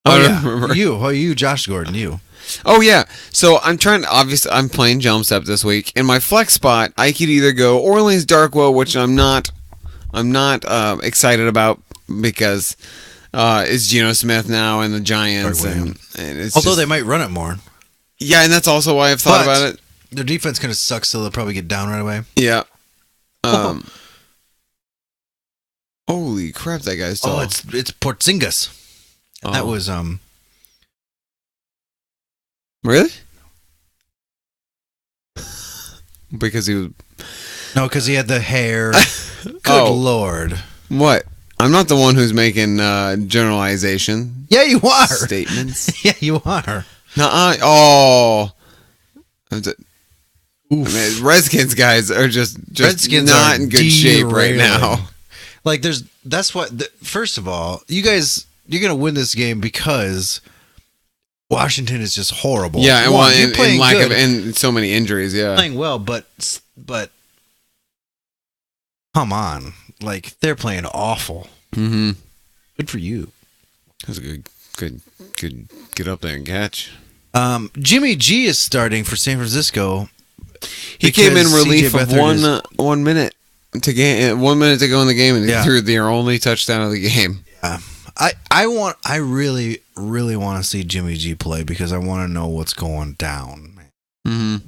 Oh don't yeah, remember. you, Josh Gordon, you. Oh yeah. So I'm playing Jump Step this week. In my flex spot, I could either go Orleans Darkwa, which I'm not excited about because it's Geno Smith now and the Giants, and it's Although just- they might run it more. yeah, and that's also why I've thought But- about it. Their defense kind of sucks, so they'll probably get down right away. Yeah. Holy crap, that guy's tall. Oh, it's Porzingis. And that Oh. was Really? Because he was no, because he had the hair. Good Oh. lord. what? I'm not the one who's making generalization Yeah, you are. statements. Yeah, you are. Oh. I mean, Redskins guys are just Redskins not are in good shape right derailing. now. Like, that's what. First of all, you guys, you're gonna win this game because Washington is just horrible. Yeah, and, One, you're playing lack good, of and so many injuries. Yeah, playing well, but come on, like they're playing awful. mm-hmm. Good for you. That was a good get up there and catch. Jimmy G is starting for San Francisco. He came in because relief CJ of Beathard 1 minute to game, 1 minute to go in the game, and he threw their only touchdown of the game. I really want to see Jimmy G play because I want to know what's going down. Mm-hmm.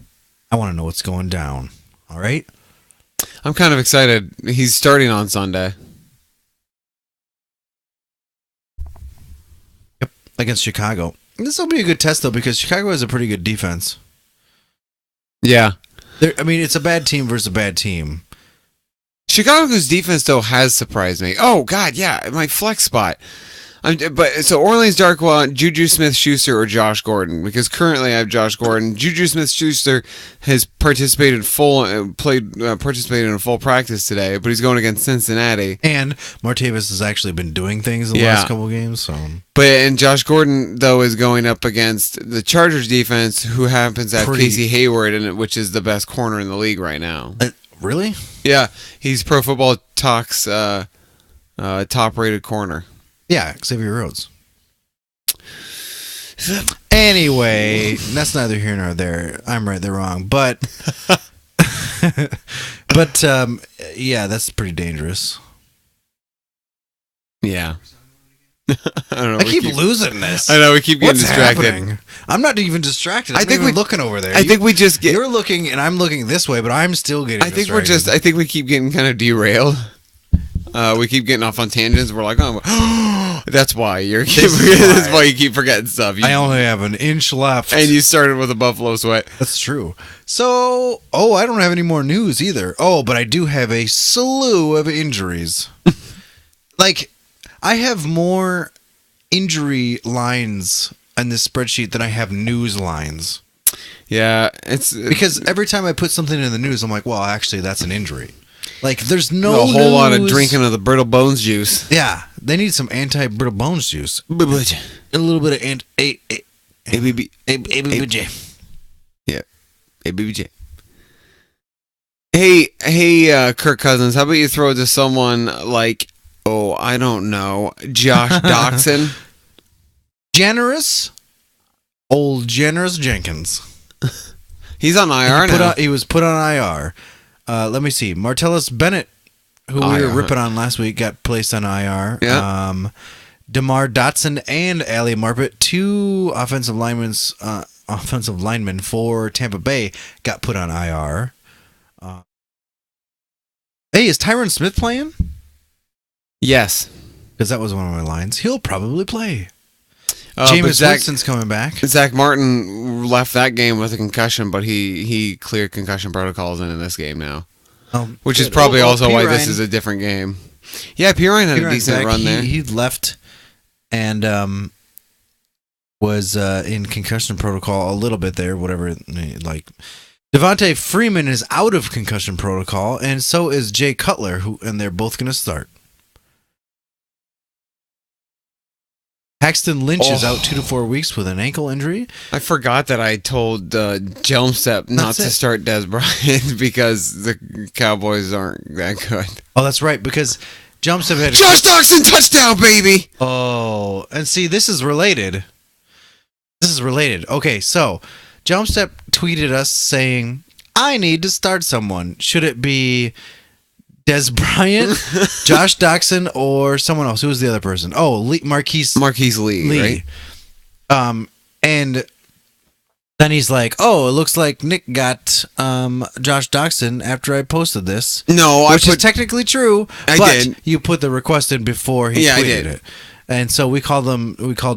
I want to know what's going down. All right. I'm kind of excited. He's starting on Sunday. Yep, against Chicago. This will be a good test though because Chicago has a pretty good defense. Yeah. I mean, it's a bad team versus a bad team. Chicago's defense, though, has surprised me. Oh, God, yeah, my flex spot. So Orleans Darkwa, Juju Smith-Schuster, or Josh Gordon? Because currently I have Josh Gordon. Juju Smith-Schuster has participated in full practice today, but he's going against Cincinnati. And Martavis has actually been doing things in the last couple games. So, and Josh Gordon though is going up against the Chargers defense, who happens to have Casey Hayward in it, which is the best corner in the league right now. Really? Yeah, he's Pro Football Talk's top-rated corner. Yeah, Xavier Rhodes. Anyway, that's neither here nor there. I'm right, they're wrong. But, yeah, that's pretty dangerous. Yeah. I don't know. I keep losing this. I know, we keep getting distracted. Happening? I'm not even distracted. I think we're looking over there. I think we just get. You're looking, and I'm looking this way, but I'm still getting. I think we keep getting kind of derailed. We keep getting off on tangents. We're like, oh, that's why that's why you keep forgetting stuff. I only have an inch left, and you started with a buffalo sweat. That's true. So, I don't have any more news either. Oh, but I do have a slew of injuries. Like, I have more injury lines in this spreadsheet than I have news lines. Yeah, it's because every time I put something in the news, I'm like, well, actually, that's an injury. Like, there's a whole lot of drinking of the brittle bones juice. Yeah, they need some anti-brittle bones juice. A little bit of ABBJ. Yeah, ABBJ. Hey, Kirk Cousins, how about you throw it to someone like, I don't know, Josh Doxson? Old Generous Jenkins. He's on IR now. He was put on IR. Let me see. Martellus Bennett, who we were ripping on last week, got placed on IR. Yeah. DeMar Dotson and Ali Marpet, two offensive linemen for Tampa Bay, got put on IR. Hey, is Tyron Smith playing? Yes. Because that was one of my lines. He'll probably play. Jameis Winston's coming back. Zach Martin left that game with a concussion, but he cleared concussion protocols in this game now. Which is probably also why this is a different game. Yeah, Pirine had a decent run there. He left and was in concussion protocol a little bit there, whatever. Like, Devontae Freeman is out of concussion protocol, and so is Jay Cutler, and they're both going to start. Paxton Lynch is out 2 to 4 weeks with an ankle injury. I forgot that I told Jelmstep not to start Des Bryant because the Cowboys aren't that good. Oh, that's right, because Jelmstep had Josh Doxson touchdown, baby! Oh, and see, this is related. Okay, so Jelmstep tweeted us saying, I need to start someone. Should it be Des Bryant, Josh Doxson, or someone else? Who was the other person? Oh, Marquise Lee, right? And then he's like, "Oh, it looks like Nick got Josh Doxson after I posted this." No, which is technically true. I did. You put the request in before he tweeted it, and so we called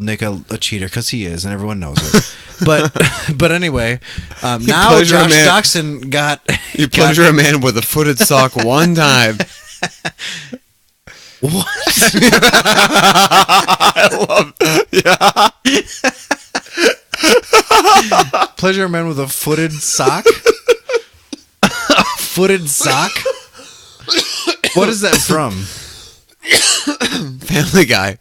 Nick a cheater because he is, and everyone knows it. But anyway, now Josh Doxson got. You pleasure a man with a footed sock one time. What? I love. Yeah. Pleasure a man with a footed sock. A footed sock. What is that from? Family Guy.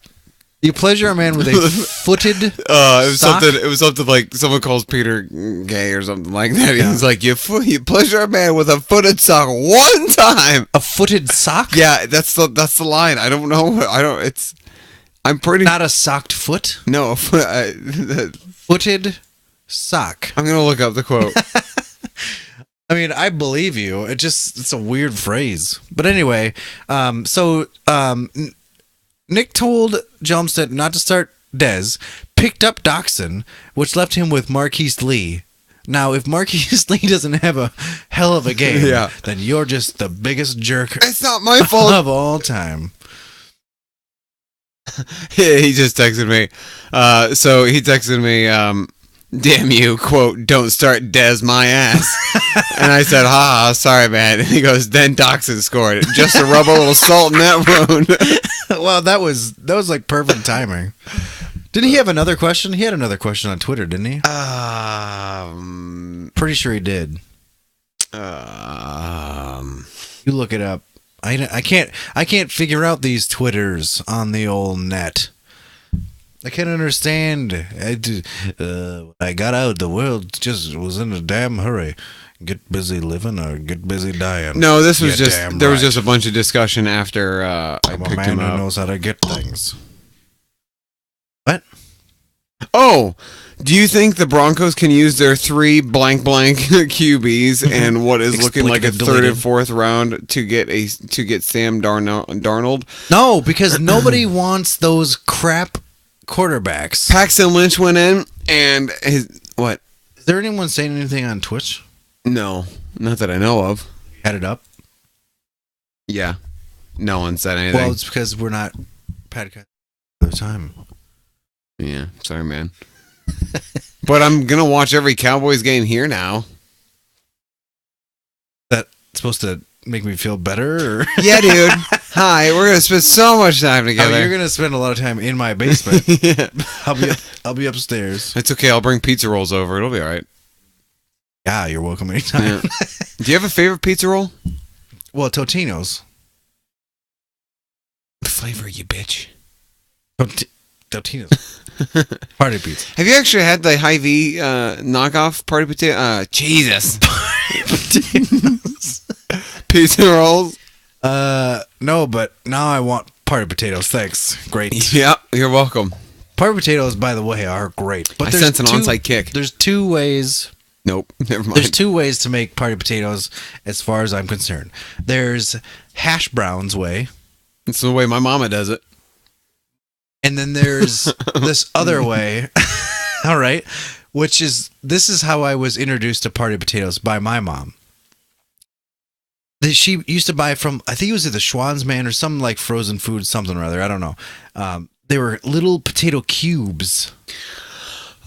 You pleasure a man with a footed It was sock? something. It was something like someone calls Peter gay or something like that. He's like, you pleasure a man with a footed sock one time. A footed sock? Yeah, that's the line. I don't know. I'm pretty. Not a socked foot? No, Footed sock. I'm gonna look up the quote. I mean, I believe you. It's a weird phrase. But anyway, Nick told Jalmstead not to start Dez, picked up Doxson, which left him with Marquise Lee. Now, if Marquise Lee doesn't have a hell of a game, Yeah. then you're just the biggest jerk It's not my fault. of all time. Yeah, he just texted me. So he texted me, damn you, quote, don't start Dez my ass. And I said, sorry, man. And he goes, then Doxson scored. Just to rub a little salt in that wound. Well, that was like perfect timing. Didn't he have another question? He had another question on Twitter, didn't he? Pretty sure he did. You look it up. I can't figure out these Twitters on the old net. I can't understand. I got out. The world just was in a damn hurry. Get busy living or get busy dying. No, this was Yeah, just, damn there was right. just a bunch of discussion after I I'm a picked man him who up. knows how to get things. What? Oh, do you think the Broncos can use their 3 blank QBs and what is looking like a Explicative 3rd and deleted. 4th round to get Sam Darnold? No, because nobody wants those crap quarterbacks. Paxton Lynch went in and his what? Is there anyone saying anything on Twitch? No, not that I know of. Had it up? Yeah, no one said anything. Well, it's because we're not podcasting all the time. Yeah, sorry, man. But I'm gonna watch every Cowboys game here now. That's supposed to make me feel better? Or? Yeah, dude. Hi, we're gonna spend so much time Oh, together. you're gonna spend a lot of time in my basement. Yeah. I'll be upstairs. It's okay. I'll bring pizza rolls over. It'll be all right. Yeah, you're welcome anytime. Yeah. Do you have a favorite pizza roll? Well, Totino's. The flavor, you bitch. Totino's. Party pizza. Have you actually had the Hy-Vee knockoff party potato? Jesus. Pizza rolls? No, but now I want party potatoes. Thanks. Great. Yeah, you're welcome. Party potatoes, by the way, are great. But I there's sense an onside kick. There's two ways. Nope, never mind. There's two ways to make party potatoes, as far as I'm concerned. There's hash browns way, It's the way my mama does it. and then there's this other way. All right, this is how I was introduced to party potatoes by my mom. She used to buy from, I think it was either Schwansman or some like frozen food, something or other. I don't know. They were little potato cubes.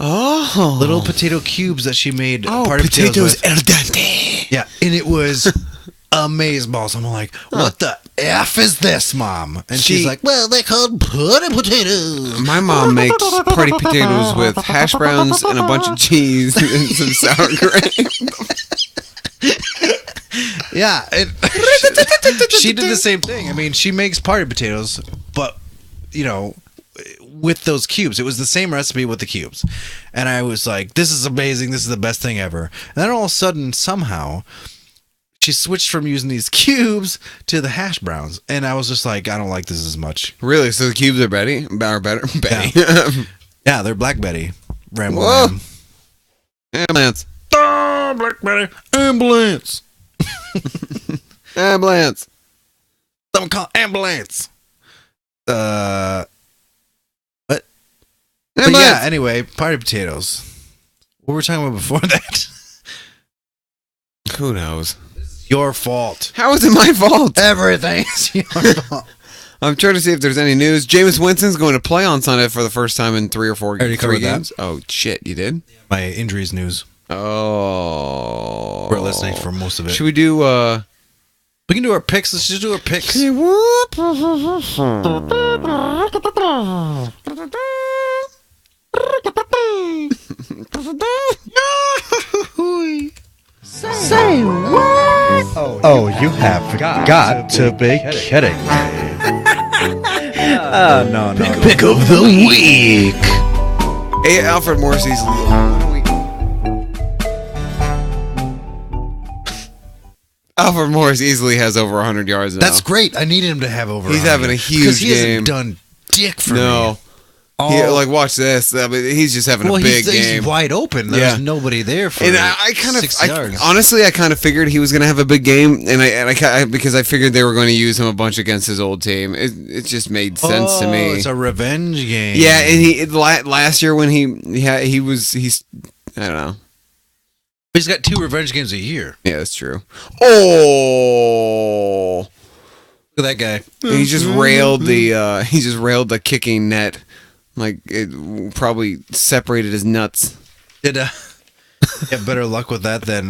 Oh. Little potato cubes that she made party potatoes with. el dente. Yeah, and it was amazeballs. I'm like, what the F is this, Mom? And she's like, well, they're called party potatoes. My mom makes party potatoes with hash browns and a bunch of cheese and some sour cream. Yeah, she did the same thing. I mean, she makes party potatoes, but, you know, with those cubes. It was the same recipe with the cubes. And I was like, this is amazing. This is the best thing ever. And then all of a sudden, somehow, she switched from using these cubes to the hash browns. And I was just like, I don't like this as much. Really? So the cubes are better? Betty. Yeah, they're Black Betty. Ramble. Whoa. Ram. Ambulance. Oh, Black Betty. Ambulance. Ambulance. Someone call ambulance. But yeah, anyway, party potatoes. What were we talking about before that? Who knows? Your fault. How is it my fault? Everything's your fault. I'm trying to see if there's any news. Jameis Winston's going to play on Sunday for the first time in 3 or 4 Already covered that. games. Oh, shit, you did? My injuries news. Oh. We're listening for most of it. Should we do, We can do our picks. Let's just do our picks. Say what? Oh, you have got to be kidding me. No. Pick of the week. Hey, Alfred Morris easily. Alfred Morris easily has over 100 yards now. That's great. I needed him to have over. He's 100. having a huge because he game. hasn't done dick for No. me. Oh. Like, watch this. I mean, he's just having a big he's game. wide open. There's Yeah. nobody there for And I kind of, 6 yards. honestly, I kind of figured he was going to have a big game, and I because I figured they were going to use him a bunch against his old team. It just made sense to me. It's a revenge game. Yeah, and last year when he's I don't know. He's got 2 revenge games a year. Yeah, that's true. Oh, Look at that guy. he just railed the kicking net, like it probably separated his nuts. Did have better luck with that than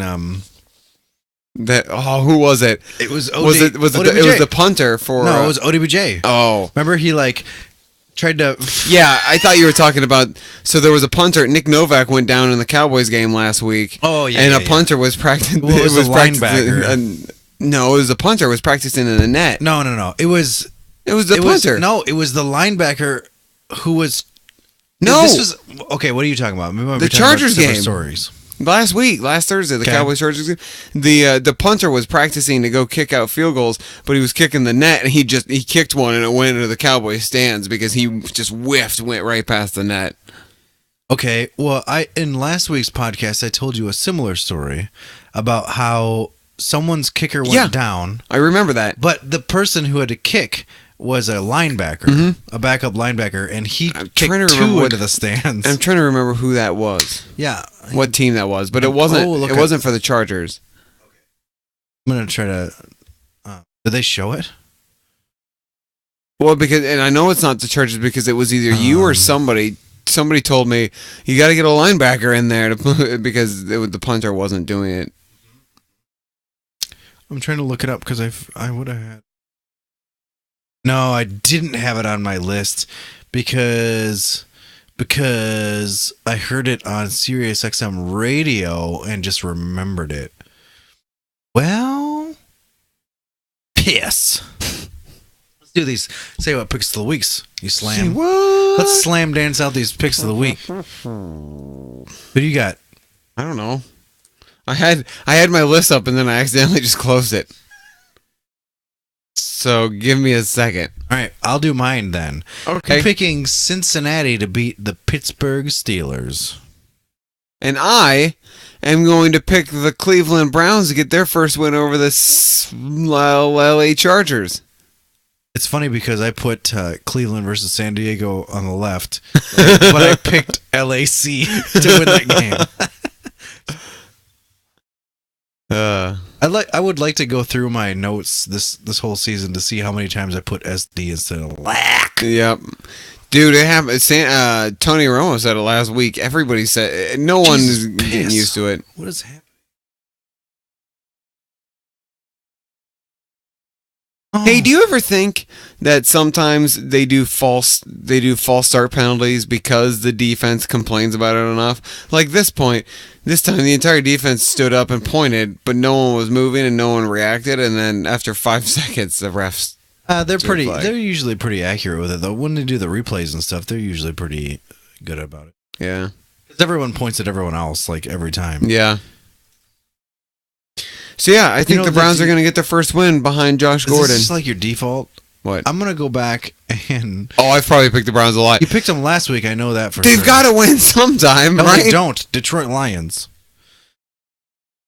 Who was it? it was OD, Was it it was the punter for No, it was ODBJ. oh. Remember he tried to Yeah, I thought you were talking about. So there was a punter. Nick Novak went down in the Cowboys game last week. Oh, yeah, and yeah, a punter was practicing. Well, it was a linebacker. No, it was the punter was practicing in the net. No. It was the punter. it was the linebacker who was No. This was okay, what are you talking about? Maybe I'm The talking about Chargers different game. stories. Last Thursday, the Okay. Cowboys Chargers game. The punter was practicing to go kick out field goals, but he was kicking the net, and he kicked one, and it went into the Cowboys stands because he just went right past the net. Okay, well, in last week's podcast I told you a similar story about how someone's kicker went down. I remember that. But the person who had to kick was a linebacker, a backup linebacker, and he trying to kicked remember 2 what- into the stands. I'm trying to remember who that was. Yeah, What team that was, but it wasn't. look It up. wasn't for the Chargers. I'm gonna try to. Did they show it? Well, and I know it's not the Chargers because it was either you or somebody. Somebody told me you got to get a linebacker in there because the punter wasn't doing it. I'm trying to look it up because I would have had. No, I didn't have it on my list because I heard it on Sirius XM radio and just remembered it. Well, piss. Let's do these. Say what picks of the weeks. You slam. What? Let's slam dance out these picks of the week. What do you got? I don't know. I had my list up and then I accidentally just closed it. So give me a second. All right, I'll do mine then. Okay. I'm picking Cincinnati to beat the Pittsburgh Steelers. And I am going to pick the Cleveland Browns to get their first win over the LA Chargers. It's funny because I put Cleveland versus San Diego on the left, but I picked LAC to win that game. I would like to go through my notes this whole season to see how many times I put SD instead of LAC. Yep. Dude, it happened. Tony Romo said it last week. Everybody said no one is getting used to it. What is happening? Hey, do you ever think that sometimes they do false start penalties because the defense complains about it enough? Like this time the entire defense stood up and pointed, but no one was moving and no one reacted, and then after 5 seconds the refs They're usually pretty accurate with it though. When they do the replays and stuff, they're usually pretty good about it. Yeah. Because everyone points at everyone else like every time. Yeah. So yeah, I think the Browns are going to get their first win behind Josh Gordon. Is this just like your default? What? I'm going to go back and... Oh, I've probably picked the Browns a lot. You picked them last week, I know that for They've sure. got to win sometime, No, right? they don't. Detroit Lions.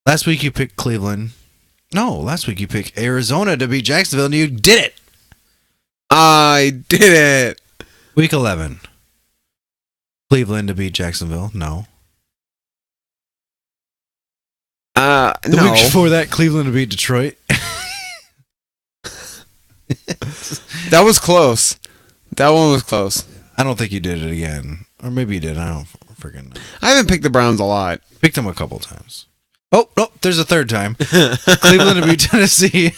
Last week you picked Cleveland. No, last week you picked Arizona to beat Jacksonville, and you did it. I did it. Week 11. Cleveland to beat Jacksonville. No. The No. week before that, Cleveland to beat Detroit. That was close. That one was close. I don't think you did it again. Or maybe you did. I don't freaking know. I haven't picked the Browns a lot. Picked them a couple times. Oh, no, there's a third time. Cleveland to beat Tennessee.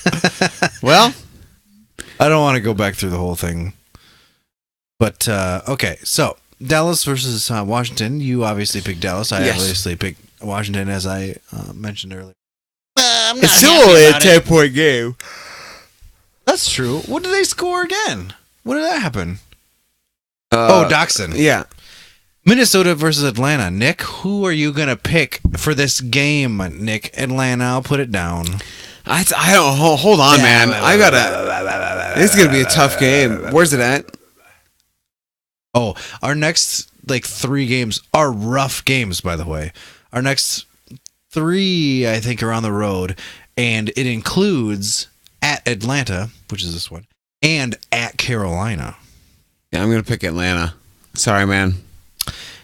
Well, I don't want to go back through the whole thing. But, okay, so Dallas versus Washington. You obviously picked Dallas. I Yes. obviously picked Washington, as I mentioned earlier. it's still only a 10-point game. That's true. What did they score again? When did that happen? Uh, Dachshund. Yeah. Minnesota versus Atlanta. Nick, who are you going to pick for this game, Nick? Atlanta, I'll put it down. I don't. Hold on, man. I gotta. This is gonna be a tough game. Where's it at? Oh, our next 3 games are rough games, by the way. Our next 3, I think, are on the road, and it includes at Atlanta, which is this one, and at Carolina. Yeah, I'm gonna pick Atlanta. Sorry, man.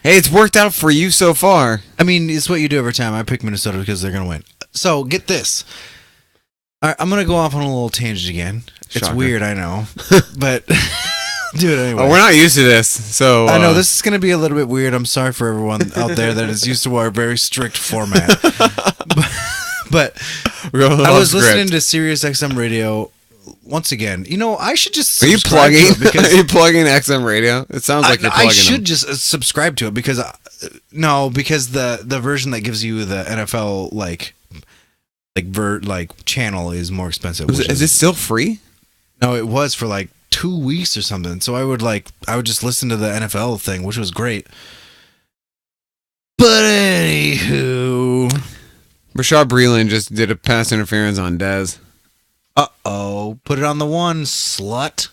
Hey, it's worked out for you so far. I mean, it's what you do every time. I pick Minnesota because they're going to win. So, get this. All right, I'm going to go off on a little tangent again. It's Shocker. weird, I know. But do it anyway. Oh, we're not used to this, so I know this is going to be a little bit weird. I'm sorry for everyone out there that is used to our very strict format. but I was listening to Sirius XM radio once again. I should just Are you subscribe plugging? to it because Are you plugging XM radio? It sounds like you're plugging I should them. just subscribe to it because because the version that gives you the NFL channel is more expensive. Is it still free? No, it was for 2 weeks or something. So I would just listen to the NFL thing, which was great. But anywho, Rashad Breeland just did a pass interference on Dez. uh-oh, put it on the one, slut.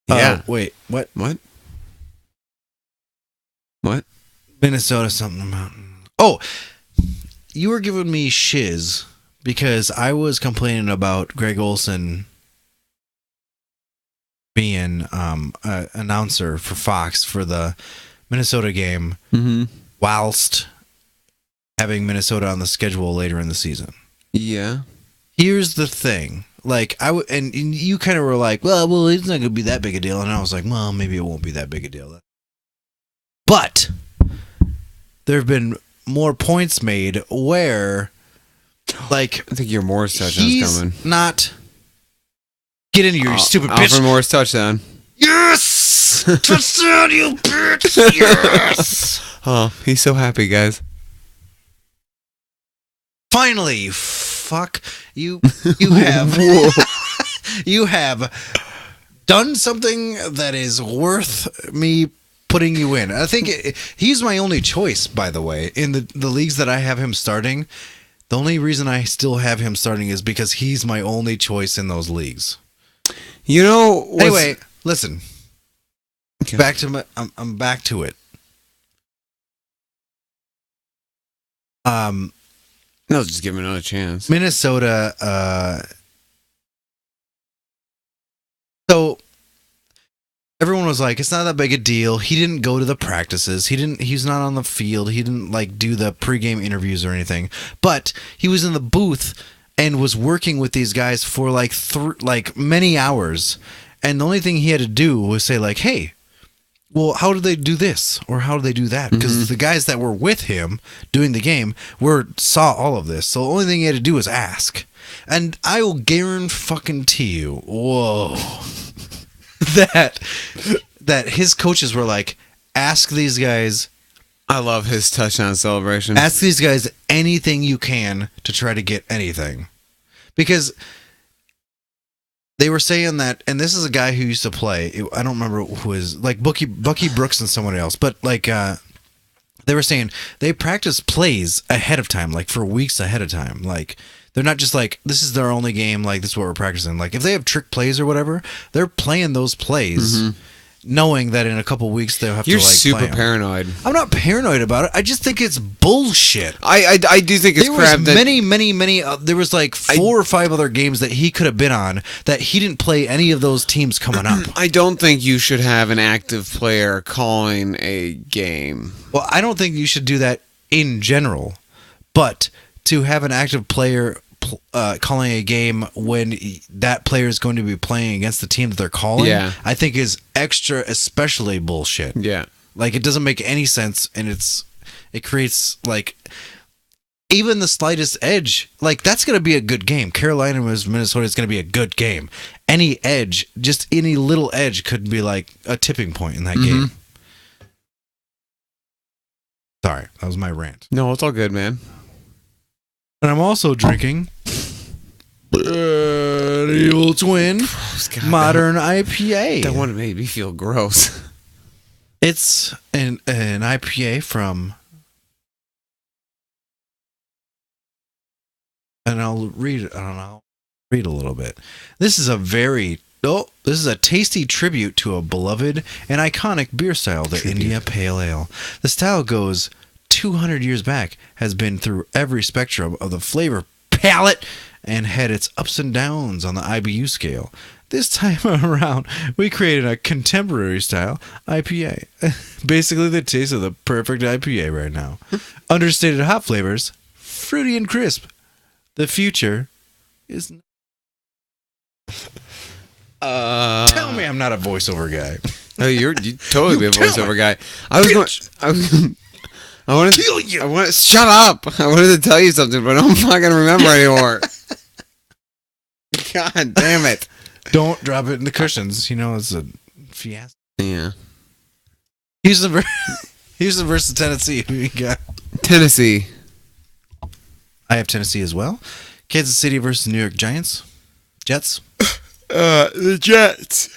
Yeah. Wait, what? What? What? Minnesota something about. Oh, you were giving me shiz because I was complaining about Greg Olson being announcer for Fox for the Minnesota game Mm-hmm. whilst having Minnesota on the schedule later in the season. Yeah. Here's the thing. And you kind of were like, well, it's not going to be that big a deal. And I was like, well, maybe it won't be that big a deal. But there have been more points made where, I think your Morris touchdown's he's coming. not. Get into your stupid bitch. Alfred Morris touchdown. Yes! Touchdown, you bitch! Yes! Oh, he's so happy, guys. Finally, fuck you. You have you have done something that is worth me putting you in. I think he's my only choice, by the way, in the leagues that I have him starting. The only reason I still have him starting is because he's my only choice in those leagues. You know. Anyway, listen. Okay. Back to I'm back to it. No, just give him another chance. Minnesota. So everyone was like, "It's not that big a deal." He didn't go to the practices. He's not on the field. He didn't do the pregame interviews or anything. But he was in the booth and was working with these guys for many hours. And the only thing he had to do was say "Hey, well, how do they do this or how do they do that?" Because the guys that were with him doing the game saw all of this. So the only thing he had to do was ask. And I will guarantee you, whoa, that his coaches were like, ask these guys. I love his touchdown celebration. Ask these guys anything you can to try to get anything. Because they were saying that, and this is a guy who used to play, I don't remember who is, Bucky Brooks and someone else, but they were saying they practice plays ahead of time, for weeks ahead of time. They're not just this is their only game, this is what we're practicing. If they have trick plays or whatever, they're playing those plays, knowing that in a couple weeks they'll have You're to super play 'em. paranoid. I'm not paranoid about it. I just think it's bullshit. I do think it's There crap was that many. There was 4 or 5 other games that he could have been on that he didn't play any of those teams coming up. I don't think you should have an active player calling a game. Well, I don't think you should do that in general, but to have an active player calling a game when that player is going to be playing against the team that they're calling, Yeah. I think is especially bullshit. Yeah. It doesn't make any sense, and it creates even the slightest edge. That's going to be a good game. Carolina vs. Minnesota is going to be a good game. Any edge, just any little edge, could be a tipping point in that game. Sorry, that was my rant. No, it's all good, man. And I'm also drinking an evil twin God, modern IPA. That one made me feel gross. It's an IPA from, and I'll read it. I don't know. Read a little bit. This is a tasty tribute to a beloved and iconic beer style, the India Pale Ale. The style goes 200 years back, has been through every spectrum of the flavor palette, and had its ups and downs on the IBU scale. This time around, we created a contemporary style IPA. Basically the taste of the perfect IPA right now. Understated hop flavors, fruity and crisp. The future is... Tell me I'm not a voiceover guy. Oh, you totally be a voiceover guy. I wanted to kill you. Shut up. I wanted to tell you something, but I don't fucking remember anymore. God damn it. Don't drop it in the cushions. You know, it's a fiasco. Yeah. Houston versus Tennessee. Who you got? Tennessee. I have Tennessee as well. Kansas City versus New York Giants. Jets. The Jets.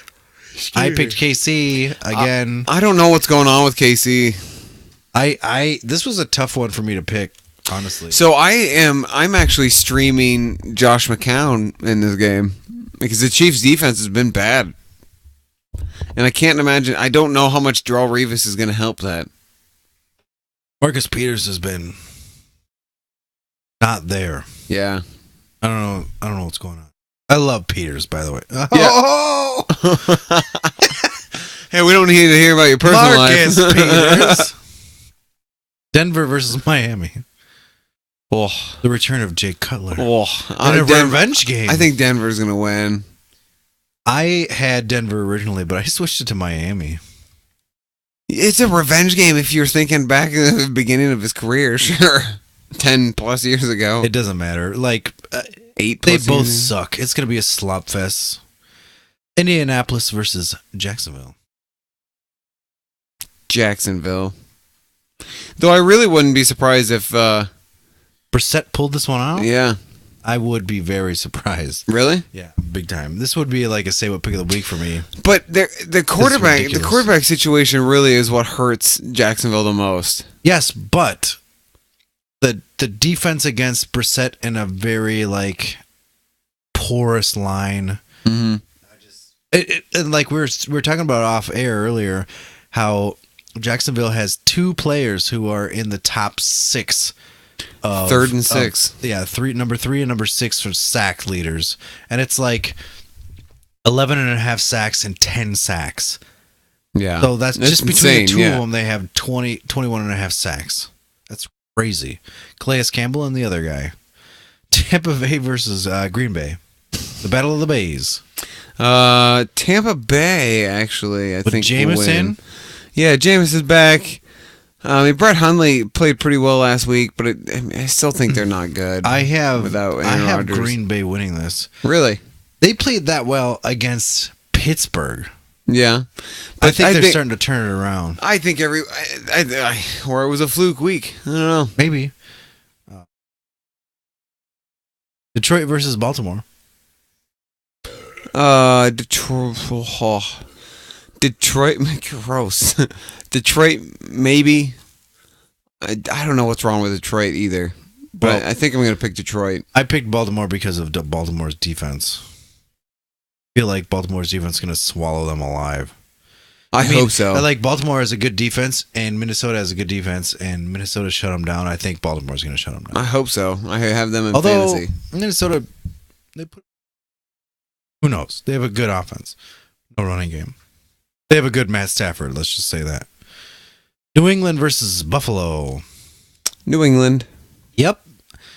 I picked KC again. I don't know what's going on with KC. This was a tough one for me to pick, honestly. So I'm actually streaming Josh McCown in this game because the Chiefs defense has been bad. And I don't know how much Darrelle Revis is going to help that. Marcus Peters has been not there. Yeah. I don't know what's going on. I love Peters, by the way. Yeah. Oh! Hey, we don't need to hear about your personal Marcus life. Peters. Denver versus Miami. Oh, The return of Jay Cutler. oh. In a revenge game. I think Denver's going to win. I had Denver originally, but I switched it to Miami. It's a revenge game if you're thinking back at the beginning of his career, sure. 10 plus years ago. It doesn't matter. Like, 8 they plus both years. suck. It's going to be a slop fest. Indianapolis versus Jacksonville. Jacksonville. Though I really wouldn't be surprised if, Brissett pulled this one out? yeah. I would be very surprised. Really? Yeah, big time. This would be like a say what pick of the week for me. But the quarterback ridiculous. situation really is what hurts Jacksonville the most. Yes, but the defense against Brissett in a very like porous line. Mm-hmm. And like we were talking about off air earlier, how Jacksonville has 2 players who are in the top 6. Third and 6. Number 3 and number 6 for sack leaders. And it's like 11 and a half sacks and 10 sacks. Yeah. So that's just between insane, the 2 yeah. of them, they have 21 and a half sacks. That's crazy. Calais Campbell and the other guy. Tampa Bay versus Green Bay. The Battle of the Bays. Tampa Bay, actually, I think will Jameson? win. Yeah, Jameis is back. Brett Hundley played pretty well last week, but I still think they're not good. I have without Aaron Rodgers. Green Bay winning this. Really? They played that well against Pittsburgh. Yeah. I think they're starting to turn it around. I think or it was a fluke week. I don't know. Maybe. Detroit versus Baltimore. Detroit. Detroit, gross. Detroit, maybe. I don't know what's wrong with Detroit either, but I think I'm going to pick Detroit. I picked Baltimore because of Baltimore's defense. I feel like Baltimore's defense is going to swallow them alive. I hope so. I like Baltimore has a good defense, and Minnesota has a good defense, and Minnesota shut them down. I think Baltimore's going to shut them down. I hope so. I have them in Although fantasy. Minnesota, who knows? They have a good offense, no running game. They have a good Matt Stafford. Let's just say that. New England versus Buffalo. New England. Yep.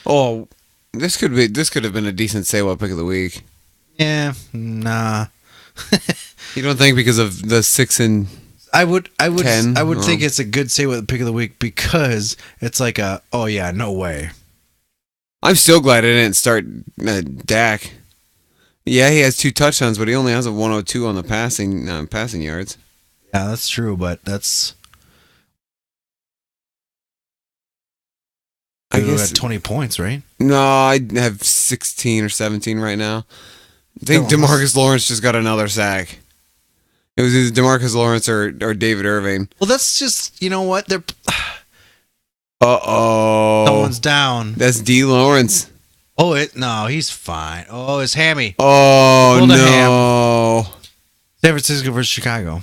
Oh, this could have been a decent say-what pick of the week. Yeah. Nah. You don't think because of the 6 and I would 10, think it's a good say what pick of the week because it's like oh yeah, no way. I'm still glad I didn't start Dak. Yeah, he has 2 touchdowns, but he only has a 102 on the passing yards. Yeah, that's true, but that's I I guess at 20 points, right? no, I have 16 or 17 right now. I think DeMarcus Lawrence just got another sack. It was either DeMarcus Lawrence or David Irving. Well, that's just, you know what? They're Uh-oh. someone's down. That's D. Lawrence. Oh, no, he's fine. Oh, it's Hammy. Oh, Pulled a no. San Francisco versus Chicago.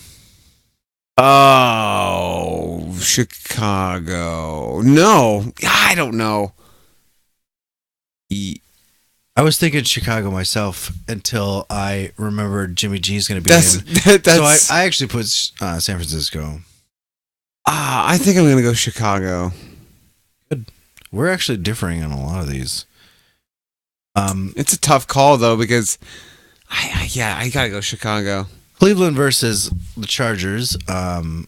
Oh, Chicago. No, I don't know. I was thinking Chicago myself until I remembered Jimmy G's going to be That's in. that's. So I actually put San Francisco. I think I'm gonna go Chicago. We're actually differing on a lot of these. It's a tough call though because I gotta go Chicago. Cleveland versus the Chargers.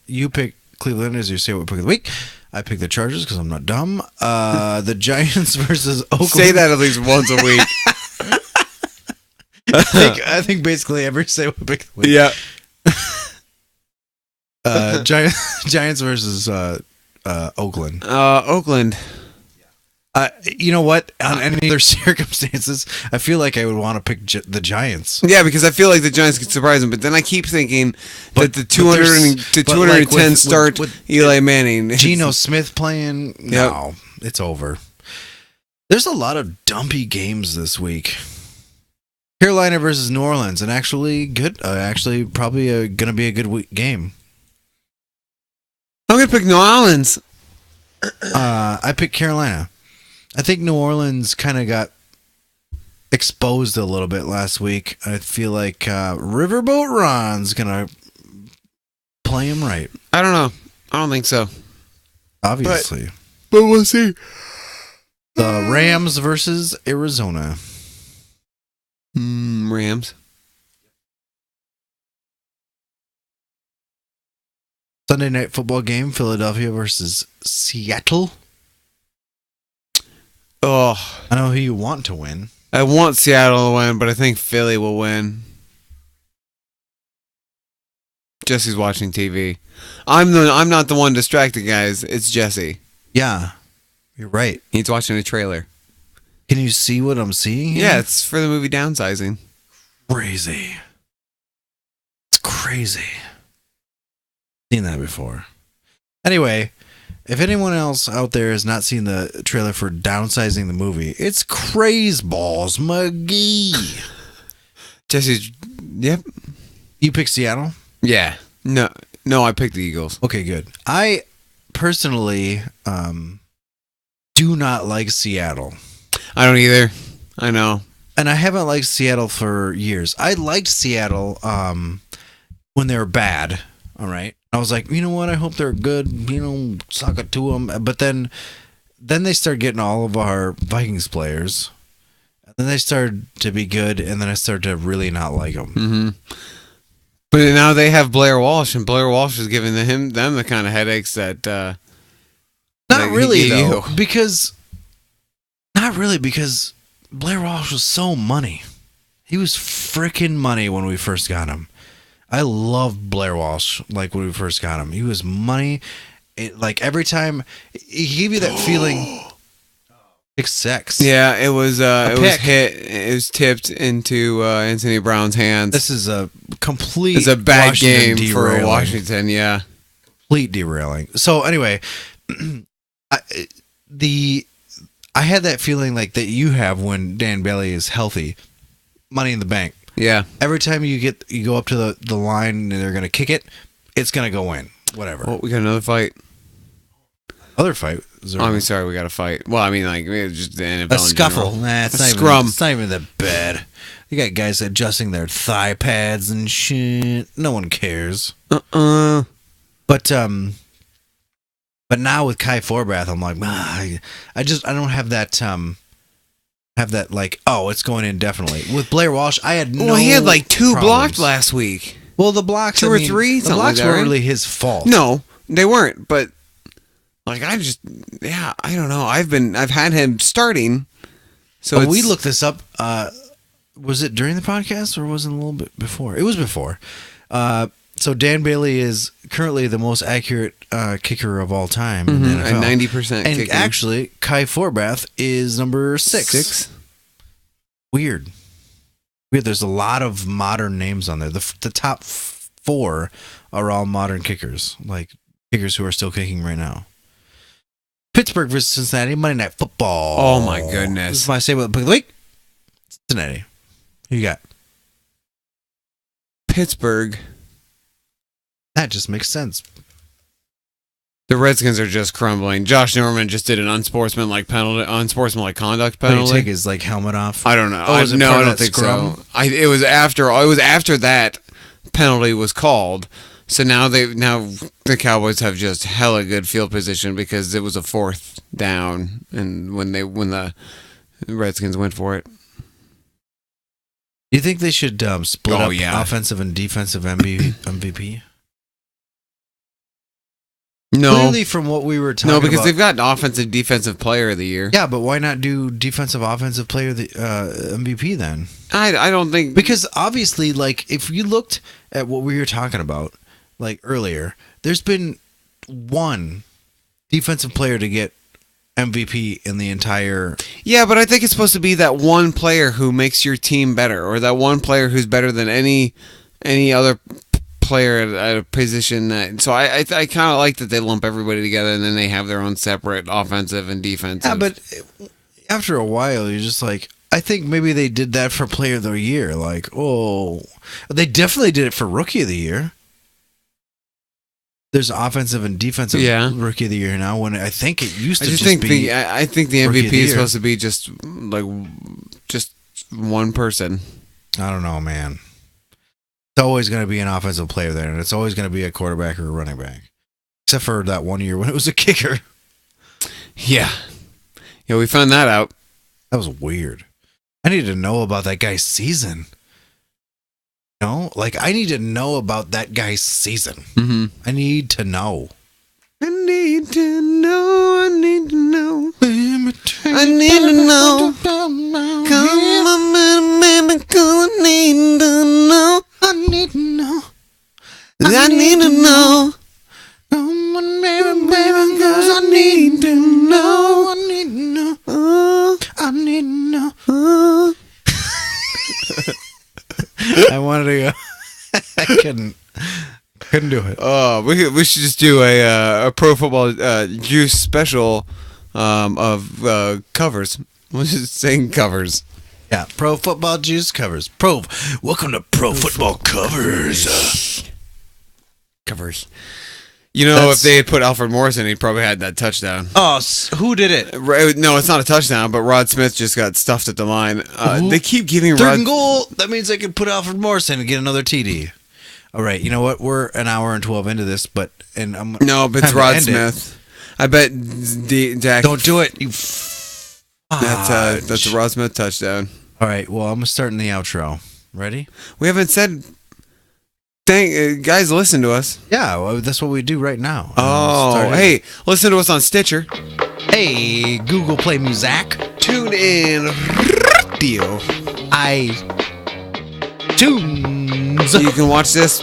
You pick Cleveland as your favorite pick of the week. I pick the Chargers because I'm not dumb. The Giants versus Oakland. Say that at least once a week. I think basically every favorite pick of the week. Yeah. Giants versus Oakland. Oakland. You know what? On any other circumstances, I feel like I would want to pick the Giants. Yeah, because I feel like the Giants could surprise them, but then I keep thinking that the 210 like with start Eli Manning. Geno Smith playing? No, it's over. There's a lot of dumpy games this week. Carolina versus New Orleans, and actually good. Actually, probably going to be a good game. I'm gonna pick New Orleans. I picked Carolina. I think New Orleans kind of got exposed a little bit last week. I feel like Riverboat Ron's gonna play him right. I don't know. I don't think so. Obviously, But we'll see. the Rams versus Arizona. Rams. Sunday night football game: Philadelphia versus Seattle. Oh, I know who you want to win. I want Seattle to win, but I think Philly will win. Jesse's watching TV. I'm not the one distracted, guys. It's Jesse. Yeah, you're right. He's watching a trailer. Can you see what I'm seeing here? Yeah, it's for the movie Downsizing. Crazy. It's crazy. Seen that before. Anyway, if anyone else out there has not seen the trailer for Downsizing the movie, it's Crazeballs McGee. Jesse's. Yep. You pick Seattle? Yeah. No, I picked the Eagles. Okay, good. I personally do not like Seattle. I don't either. I know. And I haven't liked Seattle for years. I liked Seattle when they were bad. All right. I was like, you know what? I hope they're good. You know, suck it to them. But then they started getting all of our Vikings players. And then they started to be good. And then I started to really not like them. Mm-hmm. But now they have Blair Walsh, and Blair Walsh is giving them the kind of headaches that. Not really, though. You. Because Blair Walsh was so money. He was freaking money when we first got him. I loved Blair Walsh like when we first got him. He was money. Like every time he gave you that feeling. Pick sex. Yeah, it was tipped into Anthony Brown's hands. This is a complete. It's a bad Washington game derailing. for Washington. Yeah, complete derailing. So anyway, I had that feeling like that you have when Dan Bailey is healthy. Money in the Bank. yeah. Every time you go up to the line and they're gonna kick it, it's gonna go in. Whatever. Oh, we got another fight. Other fight. Sorry, we got a fight. Well, I mean, like just the NFL. A scuffle. Nah, it's A not scrum. Even, it's not even that bad. You got guys adjusting their thigh pads and shit. No one cares. But now with Kai Forbath, I'm like, I don't have that like, oh, it's going in definitely. With Blair Walsh, I had no. Well, he had like two problems. blocked last week. Well, the blocks, Two or three, the something blocks like that, weren't right? really his fault. No, they weren't. But like, I don't know. I've had him starting. So we looked this up. Was it during the podcast or was it a little bit before? It was before. So Dan Bailey is currently the most accurate kicker of all time in the NFL. at 90%. And kicking. actually, Kai Forbath is number 6. 6. Weird. There's a lot of modern names on there. The top 4 are all modern kickers, like kickers who are still kicking right now. Pittsburgh versus Cincinnati, Monday Night Football. Oh my goodness! This is my say about the pick of the week. Cincinnati. Who you got? Pittsburgh. That just makes sense. The Redskins are just crumbling. Josh Norman just did an unsportsmanlike conduct penalty. Did he take his helmet off? I don't know. Oh, was it no, part I of don't that think scrum? so. It was after that penalty was called. So now the Cowboys have just hella good field position because it was a 4th down, and when the Redskins went for it. Do you think they should split up yeah. offensive and defensive MVP? No, Clearly, from what we were talking about. no, because they've got offensive defensive player of the year. Yeah, but why not do defensive offensive player of the MVP then? I don't think Because obviously, if you looked at what we were talking about, earlier, there's been one defensive player to get MVP in the entire. Yeah, but I think it's supposed to be that one player who makes your team better, or that one player who's better than any other player at a position. So I kind of like that they lump everybody together and then they have their own separate offensive and defensive. Yeah, but after a while, you're just I think maybe they did that for Player of the Year. They definitely did it for Rookie of the Year. There's offensive and defensive Rookie of the Year now. When I think it used to be. I think the Rookie of MVP the is Year. supposed to be just one person. I don't know, man. It's always going to be an offensive player there, and it's always going to be a quarterback or a running back. Except for that one year when it was a kicker. Yeah, we found that out. That was weird. I need to know about that guy's season. I need to know about that guy's season. Mm-hmm. I need to know. I need to know. I need to know. I need to know. Come on, baby, 'cause I need to know. I need to know. I need to know. Come on, baby, 'cause I need to know. I need to know. I need to know. I wanted to go. I couldn't do it. Oh, we should just do a pro football juice special of covers. We'll just sing covers. Yeah, Pro Football Juice covers. Welcome to Pro Football Covers. Covers. If they had put Alfred Morris in, he'd probably had that touchdown. Oh, who did it? No, it's not a touchdown, but Rod Smith just got stuffed at the line. They keep giving Third Rod... and goal. That means they can put Alfred Morris in and get another TD. All right, you know what? We're an hour and 12 into this, but it's Rod Smith. I bet Dak... Don't do it. That's a Rod Smith touchdown. All right, well, I'm starting the outro. Ready? We haven't said... guys, listen to us. Yeah, well, that's what we do right now. Oh, hey, listen to us on Stitcher. Hey, Google Play Music. Tune in radio. iTunes. You can watch this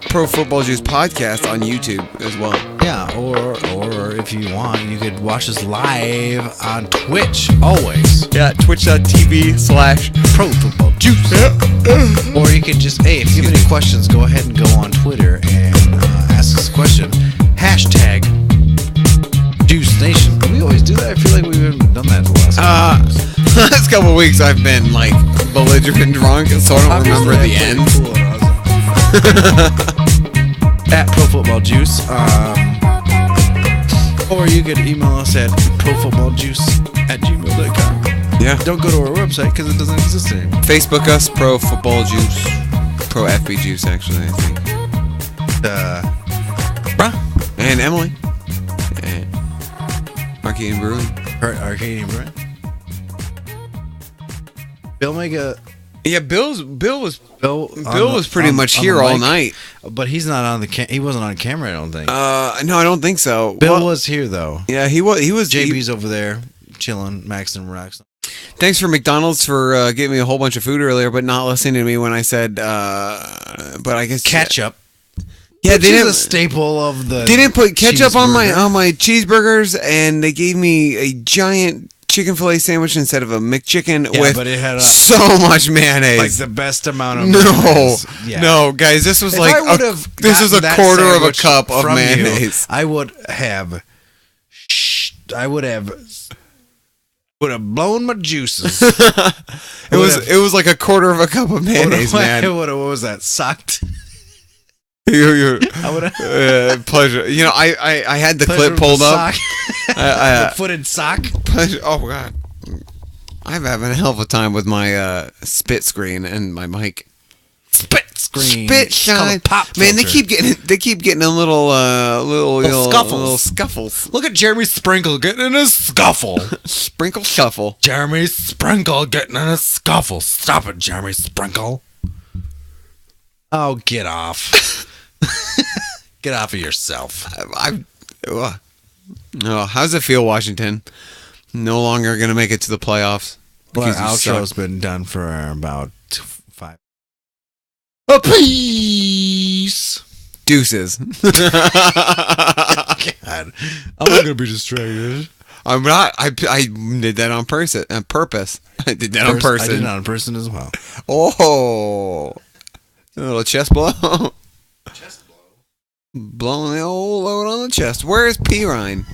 Pro Football Juice podcast on YouTube as well. Yeah, or if you want, you could watch us live on Twitch. Always. Yeah, twitch.tv/Pro Football Juice. Or you could just, if you have any questions, go ahead and go on Twitter and ask us a question. Hashtag Juice Nation. Do we always do that? I feel like we haven't done that the last couple of weeks I've been belligerent drunk, so I don't remember the end. At Pro Football Juice. Or you could email us at profootballjuice@gmail.com. Yeah. Don't go to our website because it doesn't exist anymore. Facebook us, Pro Football Juice. Pro FB Juice, actually, I think. And Emily. And Arcadian Brewing. Arcadian Brewing. Bill Yeah, Bill was was pretty much here all night. But he's not on he wasn't on camera, I don't think. No, I don't think so. Bill was here though. Yeah, he was. JB's over there chilling, Max and Rox. Thanks for McDonald's for giving me a whole bunch of food earlier, but not listening to me when I said. But I guess ketchup. Yeah, which is a staple of the. They didn't put ketchup on my cheeseburgers, and they gave me a giant chicken fillet sandwich instead of a McChicken Yeah, with but it had so much mayonnaise. like the best amount of no, mayonnaise. Yeah. no, guys, this was If like I would have this is a gotten that quarter of a sandwich cup of from mayonnaise. I would have blown my juices. It was like a quarter of a cup of mayonnaise, man. What was that? Sucked. You're I would have pleasure. You know, I had the clip pulled up. The footed sock. Pleasure. Oh god, I'm having a hell of a time with my spit screen and my mic. Spit screen. Spit It's called a shine. pop Man, they filter. keep getting a little scuffles. little scuffles. Look at Jeremy Sprinkle getting in a scuffle. Sprinkle shuffle. Jeremy Sprinkle getting in a scuffle. Stop it, Jeremy Sprinkle. Oh, get off. Get off of yourself. No, how's it feel, Washington? No longer gonna make it to the playoffs. Well, our because you outro's suck. been done for about 5. A peace. Deuces. God, I'm not gonna be distracted. I'm not. I did that on purpose. I did that on person. I did it on person as well. Oh, a little chest blow. Chest blow. Blowing the old load on the chest. Where is P. Ryan?